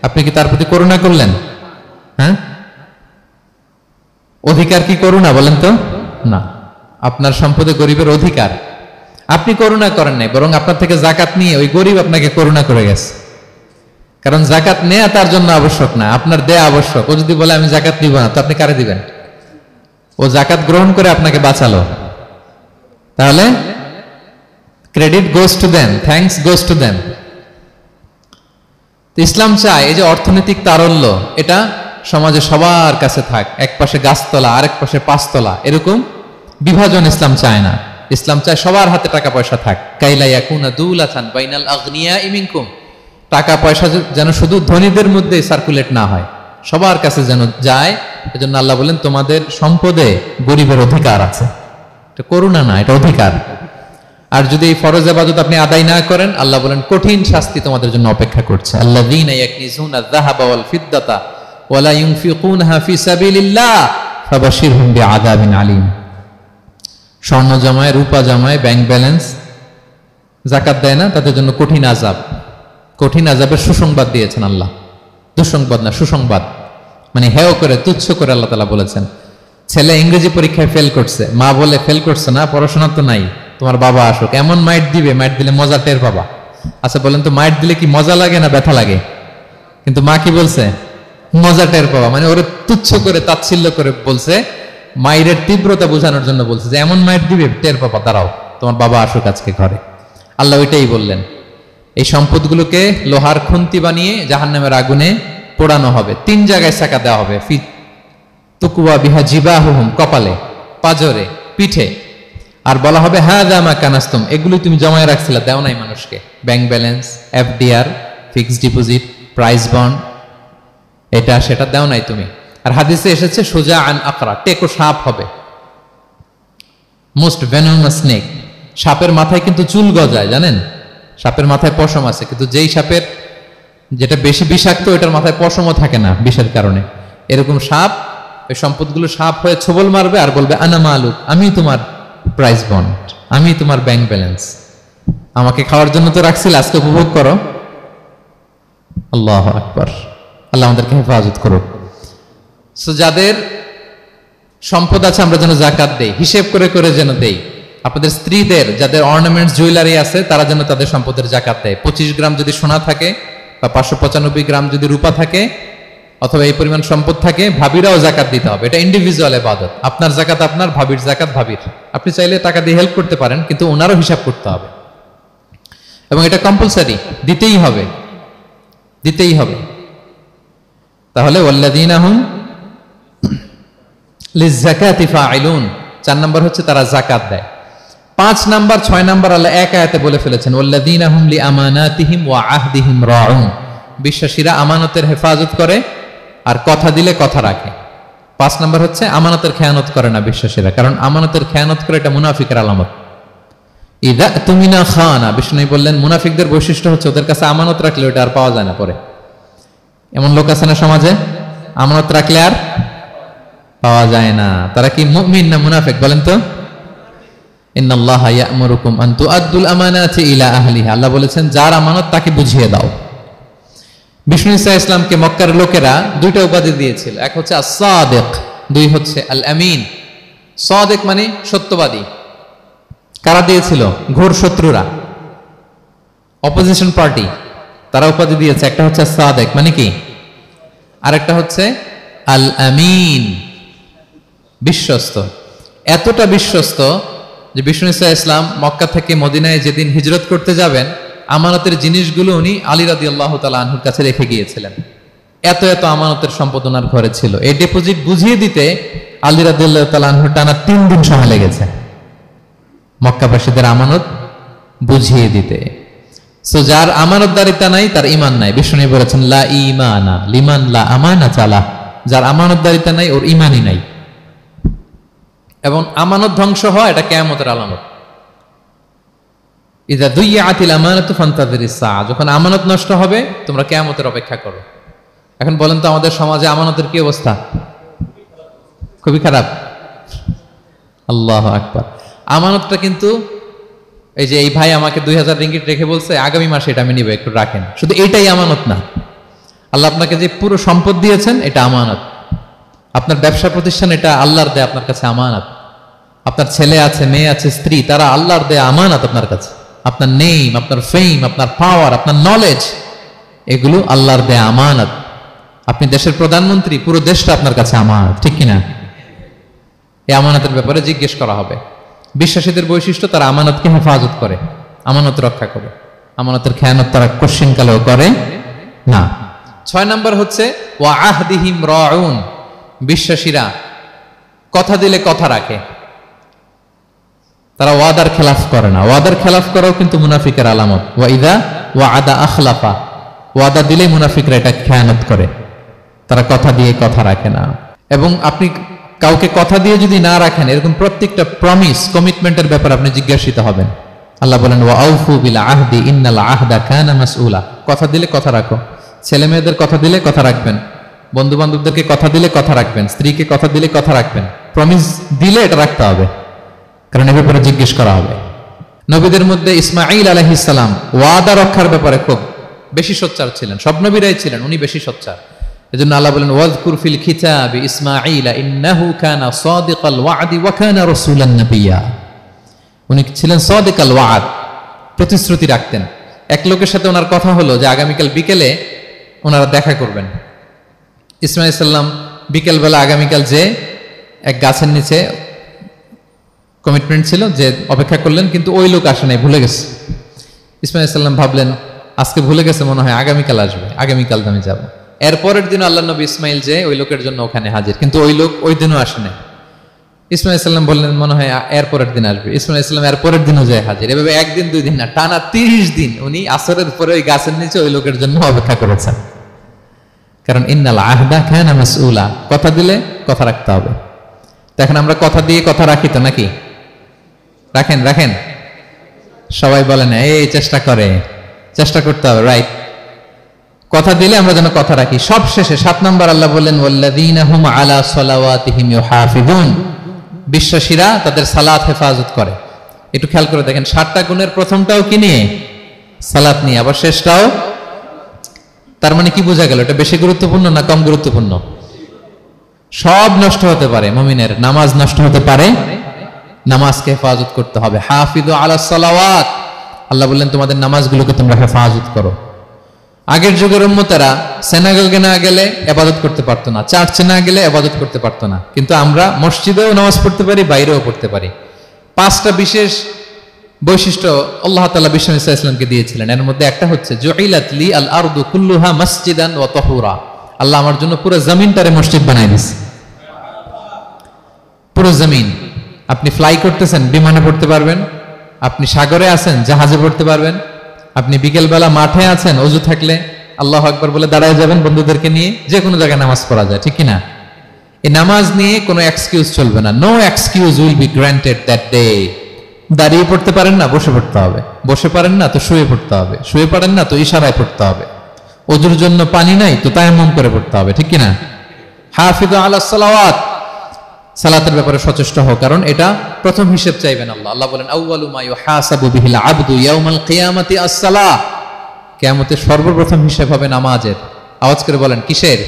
S1: আপনি কি তার প্রতি করুণা করলেন? হ্যাঁ, অধিকার কি করুণা? বলেন তো না, আপনার সম্পদে গরিবের অধিকার। আপনি করুণা করেন নাই, বরং আপনার থেকে জাকাত নিয়ে ওই গরিব আপনাকে করুণা করে গেছে। কারণ জাকাত নেয়া তার জন্য আবশ্যক না, আপনার দেয়া আবশ্যক। ও যদি বলে আমি জাকাত নিব না, তো আপনি কারে দিবেন? ও জাকাত গ্রহণ করে আপনাকে বাঁচালো। তাহলে credit goes to them, thanks goes to them. ইসলাম চায় এই যে অর্থনৈতিক তারল্য, এটা সমাজে সবার কাছে থাক। এক পাশে গাছতলা, আরেক পাশে পাঁচতলা, এরকম বিভাজন ইসলাম চায় না। ইসলাম চায় সবার হাতে টাকা পয়সা থাক। কাইলা ইয়াকুনা দুলাতান বাইনাল আগনিয়া মিনকুম, টাকা পয়সা যেন শুধু ধনীদের মধ্যে সার্কুলেট না হয়, সবার কাছে যেন যায়। এজন্য আল্লাহ বলেন তোমাদের সম্পদে গরিবের অধিকার আছে। এটা করুণা না, এটা অধিকার। আর যদি এই ফরজ ইবাদত আপনি আদায় না করেন, আল্লাহ বলেন কঠিন শাস্তি তোমাদের জন্য অপেক্ষা করছে। আল্লাযীনা ইয়াকনিজুনা আয-যাহাবা ওয়াল ফিদ্দাতা ওয়া লা ইউনফিকুনহা ফি সাবিলিল্লাহ ফাবাশশিরহুম বিআযাবিন আলীম। স্বর্ণ জমায়, রূপা জমায়, ব্যাংক ব্যালেন্স, যাকাত দেয় না, তাদের জন্য কঠিন আযাব, কঠিন আযাবের সুসংবাদ দিয়েছেন আল্লাহ। দুঃসংবাদ না, সুসংবাদ। মানে হেয় করে, তুচ্ছ করে আল্লাহ তাআলা বলেছেন। ছেলে ইংরেজি পরীক্ষায় ফেল করছে, মা বলে ফেল করছে না, পড়াশোনা তো নাই, তোমার বাবা আসুক, এমন মাইট দিবে, মাইট দিলে মজা টের পাবা। আচ্ছা বলেন তো, মাইট দিলে কি মজা লাগে না ব্যথা লাগে? কিন্তু মা কি বলছে? মজা টের পাবা। মানে ওরে তুচ্ছ করে, তাচ্ছিল্য করে বলছে, মায়ের তীব্রতা বোঝানোর জন্য বলছে যে এমন মাইট দিবে, টের পাবা, দাঁড়াও, তোমার বাবা আসুক আজকে ঘরে। আল্লাহ ওইটাই বললেন। এই সম্পদগুলোকে লোহার খুন্তি বানিয়ে জাহান্নামের আগুনে পোড়ানো হবে। 3 জায়গায় ছাকা দেওয়া হবে। ফি তুকুয়া বিহা জিবাহুহুম, কপালে, পাজরে, পিঠে। আর বলা হবে হাযা মা কানাস্তুম, এগুলো তুমি জমায় রাখছিলে, দাও নাই মানুষকে। Bank balance, FDR, fixed deposit, price bond, এটা সেটা দাও নাই তুমি। আর হাদিসে এসেছে সোজা আন আকরা, টেকো সাপ হবে, মোস্ট ভেনোমাস স্নেক। সাপের মাথায় কিন্তু চুল গজায়, জানেন? সাপের মাথায় পশম আছে, কিন্তু যেই সাপের যেটা বেশি বিষাক্ত, এটার মাথায় পশমও থাকে না বিষের কারণে। এরকম সাপ ওই সম্পদগুলো সাপ হয়ে ছোবল মারবে আর বলবে আনা মালুক, আমি তোমার প্রাইস বন্ড, আমি তোমার ব্যাংক ব্যালেন্স, আমাকে খাওয়ার জন্য তো রাখছিল, আজকে উপভোগ করো। আল্লাহু আকবার। আল্লাহ আমাদেরকে হেফাজত করুক। সো যাদের সম্পদ আছে আমরা যেন জাকাত দেই, হিসেব করে করে যেন দেই। আপনাদের স্ত্রীদের যাদের অর্নামেন্টস, জুয়েলারি আছে, তারা যেন তাদের সম্পদের জাকাত দেয়। 25 গ্রাম যদি সোনা থাকে বা 595 গ্রাম যদি রূপা থাকে, অথবা এই পরিমাণ সম্পদ থাকে, ভাবিরাও জাকাত দিতে হবে। এটা ইন্ডিভিজুয়াল ইবাদত। আপনার জাকাত আপনার, ভাবির জাকাত ভাবির। আপনি চাইলে টাকা দিয়ে হেল্প করতে পারেন, কিন্তু ওনারও হিসাব করতে হবে এবং এটা কম্পালসারি, দিতেই হবে, দিতেই হবে। তাহলে ওয়াল্লাযীনা হুম লিয-যাকাতি ফাঈলুন, 4 নাম্বার হচ্ছে তারা জাকাত দেয়। 5 নাম্বার 6 নাম্বার আল্লাহ এক আয়াতে বলে ফেলেছেন, ওয়াল্লাযীনা হুম লিআমানাতিহিম ওয়া আহদিহিম রাউন, বিশ্বাসীরা আমানতের হেফাজত করে আর কথা দিলে কথা রাখে। 5 নাম্বার হচ্ছে আমানতের খেয়ানত করে না বিশ্বাসীরা, কারণ আমানতের খেয়ানত করে এটা মুনাফিকের আলামত। ইযা তুমিনা খানা, বিষ্ণু বললেন মুনাফিকদের বৈশিষ্ট্য হচ্ছে ওদের কাছে আমানত রাখলে ওটা আর পাওয়া যায় না পরে। এমন লোক আছে না সমাজে, আমানত রাখলে আর পাওয়া যায় না। তারা কি মুমিন না মুনাফিক বলেন তো? ইন্নাল্লাহা ইয়া'মুরুকুম আন তুআদ্দুল আমানাতি ইলা আহলিহা, আল্লাহ বলেছেন যার আমানত তাকে বুঝিয়ে দাও। বিষ্ণু ঈসা ইসলামকে মক্কার লোকেরা 2টা উপাধি দিয়েছিল, এক হচ্ছে আস-সাদিক, 2 হচ্ছে আল-আমিন। সাদিক মানে সত্যবাদী। কারা দিয়েছিল? ঘোর শত্রুরা, অপোজিশন পার্টি, তারা উপাধি দিয়েছে। একটা হচ্ছে সাদিক মানে কি, আরেকটা হচ্ছে আল-আমিন, বিশ্বস্ত। এতটা বিশ্বস্ত যে বিষ্ণু ঈসা ইসলাম মক্কা থেকে মদিনায় যেদিন হিজরত করতে যাবেন, আমানতের জিনিসগুলো উনি আলী রাদিয়াল্লাহু তাআলা আনহুর কাছে রেখে গিয়েছিলেন। এত এত আমানতের সম্পদ ওনার ঘরে ছিল। এই ডিপোজিট বুঝিয়ে দিতে আলী রাদিয়াল্লাহু তাআলা আনহুর টানা 3 দিন সময় লেগেছে, মক্কাবাসীদের আমানত বুঝিয়ে দিতে। সো যার আমানতদারিতা নাই তার ঈমান নাই। বিষ্ণু বলেছেন লা ঈমানা লিমান লা আমানাতা লা, যার আমানতদারিতা নাই ওর ঈমানই নাই। এবং আমানত ধ্বংস হয় এটা কিয়ামতের আলামত। ইযা দুইয়াতিল আমানাতু ফান্তাযিরিস সাআ, যখন আমানত নষ্ট হবে তোমরা কিয়ামতের অপেক্ষা করো। এখন বলেন তো আমাদের সমাজে আমানতের কি অবস্থা? খুবই খারাপ। আল্লাহু আকবার। আমানতটা কিন্তু এই যে এই ভাই আমাকে 2000 রিঙ্গিট রেখে বলছে আগামী মাসে এটা আমি নিব, একটু রাখেন, শুধু এইটাই আমানত না। আল্লাহ আপনাকে যে পুরো সম্পদ দিয়েছেন এটা আমানত। আপনার ব্যবসা প্রতিষ্ঠান এটা আল্লাহর দেয় আপনার কাছে আমানত। আপনার ছেলে আছে, মেয়ে আছে, স্ত্রী, তারা আল্লাহর দেয়া আমানত আপনার কাছে। আপনার নেম, আপনার ফেম, আপনার পাওয়ার, আপনার নলেজ, এগুলো আল্লাহর দেয়া আমানত। আপনি দেশের প্রধানমন্ত্রী, পুরো দেশটা আপনার কাছে আমানত, ঠিক কিনা? এই আমানতের ব্যাপারে জিজ্ঞেস করা হবে। বিশ্বাসীদের বৈশিষ্ট্য, তারা আমানতকে হেফাজত করে, আমানত রক্ষা করে, আমানতের খেয়ানত তারা কোশ্চিনকালেও করে না। 6 নম্বর হচ্ছে ওয়া আহদিহিম রাউন, বিশ্বাসীরা কথা দিলে কথা রাখে, তারা ওয়াদার খেলাফ করে না। ওয়াদার খেলাফ করাও কিন্তু মুনাফিকের আলামত। ওয়া ইদা ওয়াদা আখলাফা, ওয়াদা দিলে মুনাফিকরা এটা খেয়ানত করে, তারা কথা দিয়ে কথা রাখে না। এবং আপনি কাউকে কথা দিয়ে যদি না রাখেন, এরকম প্রত্যেকটা প্রমিস, কমিটমেন্টের ব্যাপারে আপনি জিজ্ঞাসিত হবেন। আল্লাহ বলেন ওয়া আউফু বিল আহদি ইন্নাল আহদা কানা মাসউলা। কথা দিলে কথা রাখো, ছেলে মেয়েদের কথা দিলে কথা রাখবেন, বন্ধু বান্ধবদেরকে কথা দিলে কথা রাখবেন, স্ত্রীকে কথা দিলে কথা রাখবেন। প্রমিস দিলে এটা রাখতে হবে, কারণ এ ব্যাপারে জিজ্ঞেস করা হবে। নবীদের মধ্যে ইসমাঈল আলাইহিস সালাম ওয়াদা রক্ষার ব্যাপারে খুব বেশি সোচ্চার ছিলেন। সব নবীরাই ছিলেন, উনি বেশি সোচ্চার। এজন্য আল্লাহ বলেন ওয়াজকুর ফিল কিতাবি ইসমাঈল ইন্নাহু কানা সাদিকাল ওয়াদি ওয়া কানা রাসূলান নাবিয়্যা। উনি ছিলেন সাদিকাল ওয়াদ, প্রতিশ্রুতি রাখতেন। এক লোকের সাথে ওনার কথা হলো যে আগামীকাল বিকেলে ওনারা দেখা করবেন। ইসমাঈল সাল্লাম বিকেলবেলা আগামীকাল যে এক গাছের নিচে কমিটমেন্ট ছিল যে অপেক্ষা করলেন, কিন্তু ওই লোক আসে নাই, ভুলে গেছে। ইসমাঈল সাল্লাম ভাবলেন আজকে ভুলে গেছে, মনে হয় আগামীকাল আসবে, আগামীকাল আমি যাব। এরপরের দিন আল্লাহ নবী ইসমাইল যে ওই লোকের জন্য ওখানে হাজির, কিন্তু ওই লোক ওই দিনও আসে নাই। ইসমাইল সাল্লাম বললেন মনে হয় এরপরের দিন আসবে। ইসমাইল সাল্লাম এরপরের দিনও যায় হাজির। এভাবে একদিন দুই দিন না, টানা 30 দিন উনি আসরের পরে ওই গাছের নিচে ওই লোকের জন্য অপেক্ষা করেছেন। কারণ ইন্নাল আহদা কানা মাসউলা, কথা দিলে কথা রাখতে হবে। তো এখন আমরা কথা দিয়ে কথা রাখি তো নাকি? রাখেন রাখেন, সবাই বলেন এই চেষ্টা করতে হবে, রাইট? কথা দিলে আমরা যেন কথা রাখি। সব শেষে 7 নম্বর আল্লাহ বললেন ওয়াল্লাযীনা হুম আলা সালাওয়াতিহিম ইউহাফিজুন, বিশ্বাসীরা তাদের সালাত হেফাজত করে। একটু খেয়াল করে দেখেন, 7টা গুণের প্রথমটাও কি নিয়ে? সালাত নিয়ে, আবার শেষটাও। তার মানে কি বোঝা গেল? এটা বেশি গুরুত্বপূর্ণ না কম গুরুত্বপূর্ণ? সব নষ্ট হতে পারে, মুমিনের নামাজ নষ্ট হতে পারে, নামাজকে হেফাজত করতে হবে। হাফিজু আলা সালাওয়াত, আল্লাহ বললেন তোমাদের নামাজগুলোকে তোমরা হেফাজত করো। আগের যুগের উম্মতেরা সিনাগোগে না গেলে ইবাদত করতে পারতো না, চার্চে না গেলে ইবাদত করতে পারতো না, কিন্তু আমরা মসজিদেও নামাজ পড়তে পারি, বাইরেও পড়তে পারি। 5টা বিশেষ বৈশিষ্ট্য আল্লাহ তাআলা বিশ্বনবী সাল্লাল্লাহু আলাইহি ওয়াসাল্লামকে দিয়েছিলেন। এর মধ্যে একটা হচ্ছে জুইলাত লি আল আরদু কুল্লুহা মাসজিদান ওয়া তাহুরা, আল্লাহ আমার জন্য পুরো জমিনটারে মসজিদ বানাই দিয়েছে। পুরো জমিন, আপনি ফ্লাই করতেছেন, বিমানে পড়তে পারবেন, আপনি সাগরে আছেন, জাহাজে পড়তে পারবেন, আপনি বিকেলবেলা মাঠে আছেন, ওযু থাকলে আল্লাহু আকবার বলে দাঁড়ায় যাবেন, বন্ধুদেরকে নিয়ে যে কোনো জায়গায় নামাজ পড়া যায়, ঠিক কিনা? এই নামাজ নিয়ে কোনো এক্সকিউজ চলবে না। No excuse will be granted that day. দাঁড়িয়ে পড়তে পারেন না, বসে পড়তে হবে, বসে পারেন না তো শুয়ে পড়তে হবে, শুয়ে পারেন না তো ইশারায় পড়তে হবে, ওযুর জন্য পানি নাই তো তায়াম্মুম করে পড়তে হবে, ঠিক কিনা? হাফিজু আলাস সালাওয়াত, সালাতের ব্যাপারে সচেষ্ট হও, কারণ এটা প্রথম হিসেব চাইবেন আল্লাহ। আল্লাহ বলেন আউয়ালু মা ইউহাসাবু বিহিল আবদু ইয়াউমাল কিয়ামাতি আস-সালাহ, কিয়ামতের সর্বপ্রথম হিসেব হবে নামাজের। আওয়াজ করে বলেন কিসের?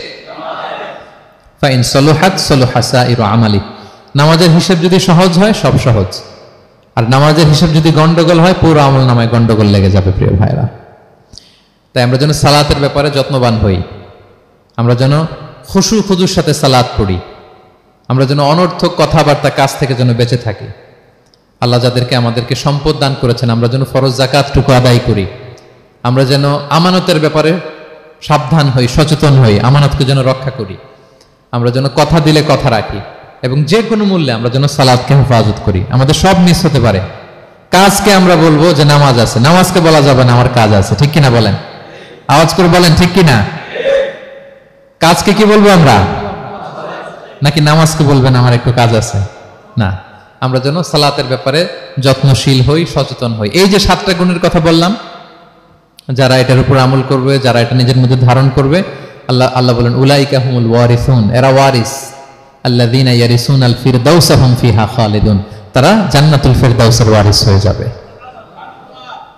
S1: ফা ইন সালুহাত সালুহা সাইরু আমালি, নামাজের হিসেব যদি সহজ হয় সব সহজ, আর নামাজের হিসেব যদি গন্ডগোল হয় পুরো আমল নামায় গন্ডগোল লেগে যাবে। প্রিয় ভাইরা, তাই আমরা যেন সালাতের ব্যাপারে যত্নবান হই, আমরা যেন খুশু খুজুর সাথে সালাত পড়ি, আমরা যেন অনর্থক কথাবার্তা কাজ থেকে যেন বেঁচে থাকি। আল্লাহ যাদেরকে আমাদেরকে সম্পদ দান করেছেন, আমরা যেন ফরজ যাকাতটুকু আদায় করি, আমরা যেন আমানতের ব্যাপারে সাবধান হই, সচেতন হই, আমানতকে যেন রক্ষা করি, আমরা যেন কথা দিলে কথা রাখি, এবং যে কোনো মূল্যে আমরা যেন সালাতকে হেফাজত করি। আমাদের সব মিস হতে পারে, কাজকে আমরা বলবো যে নামাজ আছে, নামাজকে বলা যাবে না আমার কাজ আছে, ঠিক কিনা বলেন? আওয়াজ করে বলেন ঠিক কিনা? কাজকে কি বলবো আমরা, নাকি নামাজকে বলবেন আমার একটু কাজ আছে? না, আমরা যেন সালাতের ব্যাপারে যত্নশীল হই, সচেতন হই। এই যে 7টা গুণের কথা বললাম, যারা এটার উপর আমল করবে, যারা এটা নিজের মধ্যে ধারণ করবে, আল্লাহ বলেন উলাইকা হুমুল ওয়ারিসুন, এরা ওয়ারিস, আল্লাযীনা ইয়ারিসুনাল ফিরদাউসা হুম ফিহা খালিদুন, তারা জান্নাতুল ফিরদাউসের ওয়ারিস হয়ে যাবে।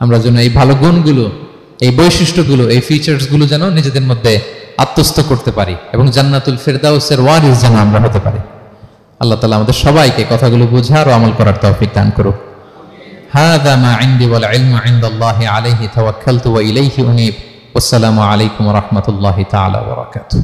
S1: আমরা যেন এই ভালো গুণগুলো, এই বৈশিষ্ট্যগুলো, এই ফিচার্সগুলো যেন নিজেদের মধ্যে আত্মস্থ করতে পারি এবং জান্নাতুল ফিরদাউসের ওয়ারিস যেন আমরা হতে পারি। আল্লাহ তাআলা আমাদের সবাইকে কথাগুলো বুঝার ও আমল করার তৌফিক দান করুক। হাযা মা ইনদি ওয়াল ইলমু ইনদাল্লাহি আলাইহি তাওয়াক্কালতু ওয়া ইলাইহি উনীব। ওয়াসসালামু আলাইকুম ওয়া রাহমাতুল্লাহি তাআলা ওয়া বারাকাতুহু।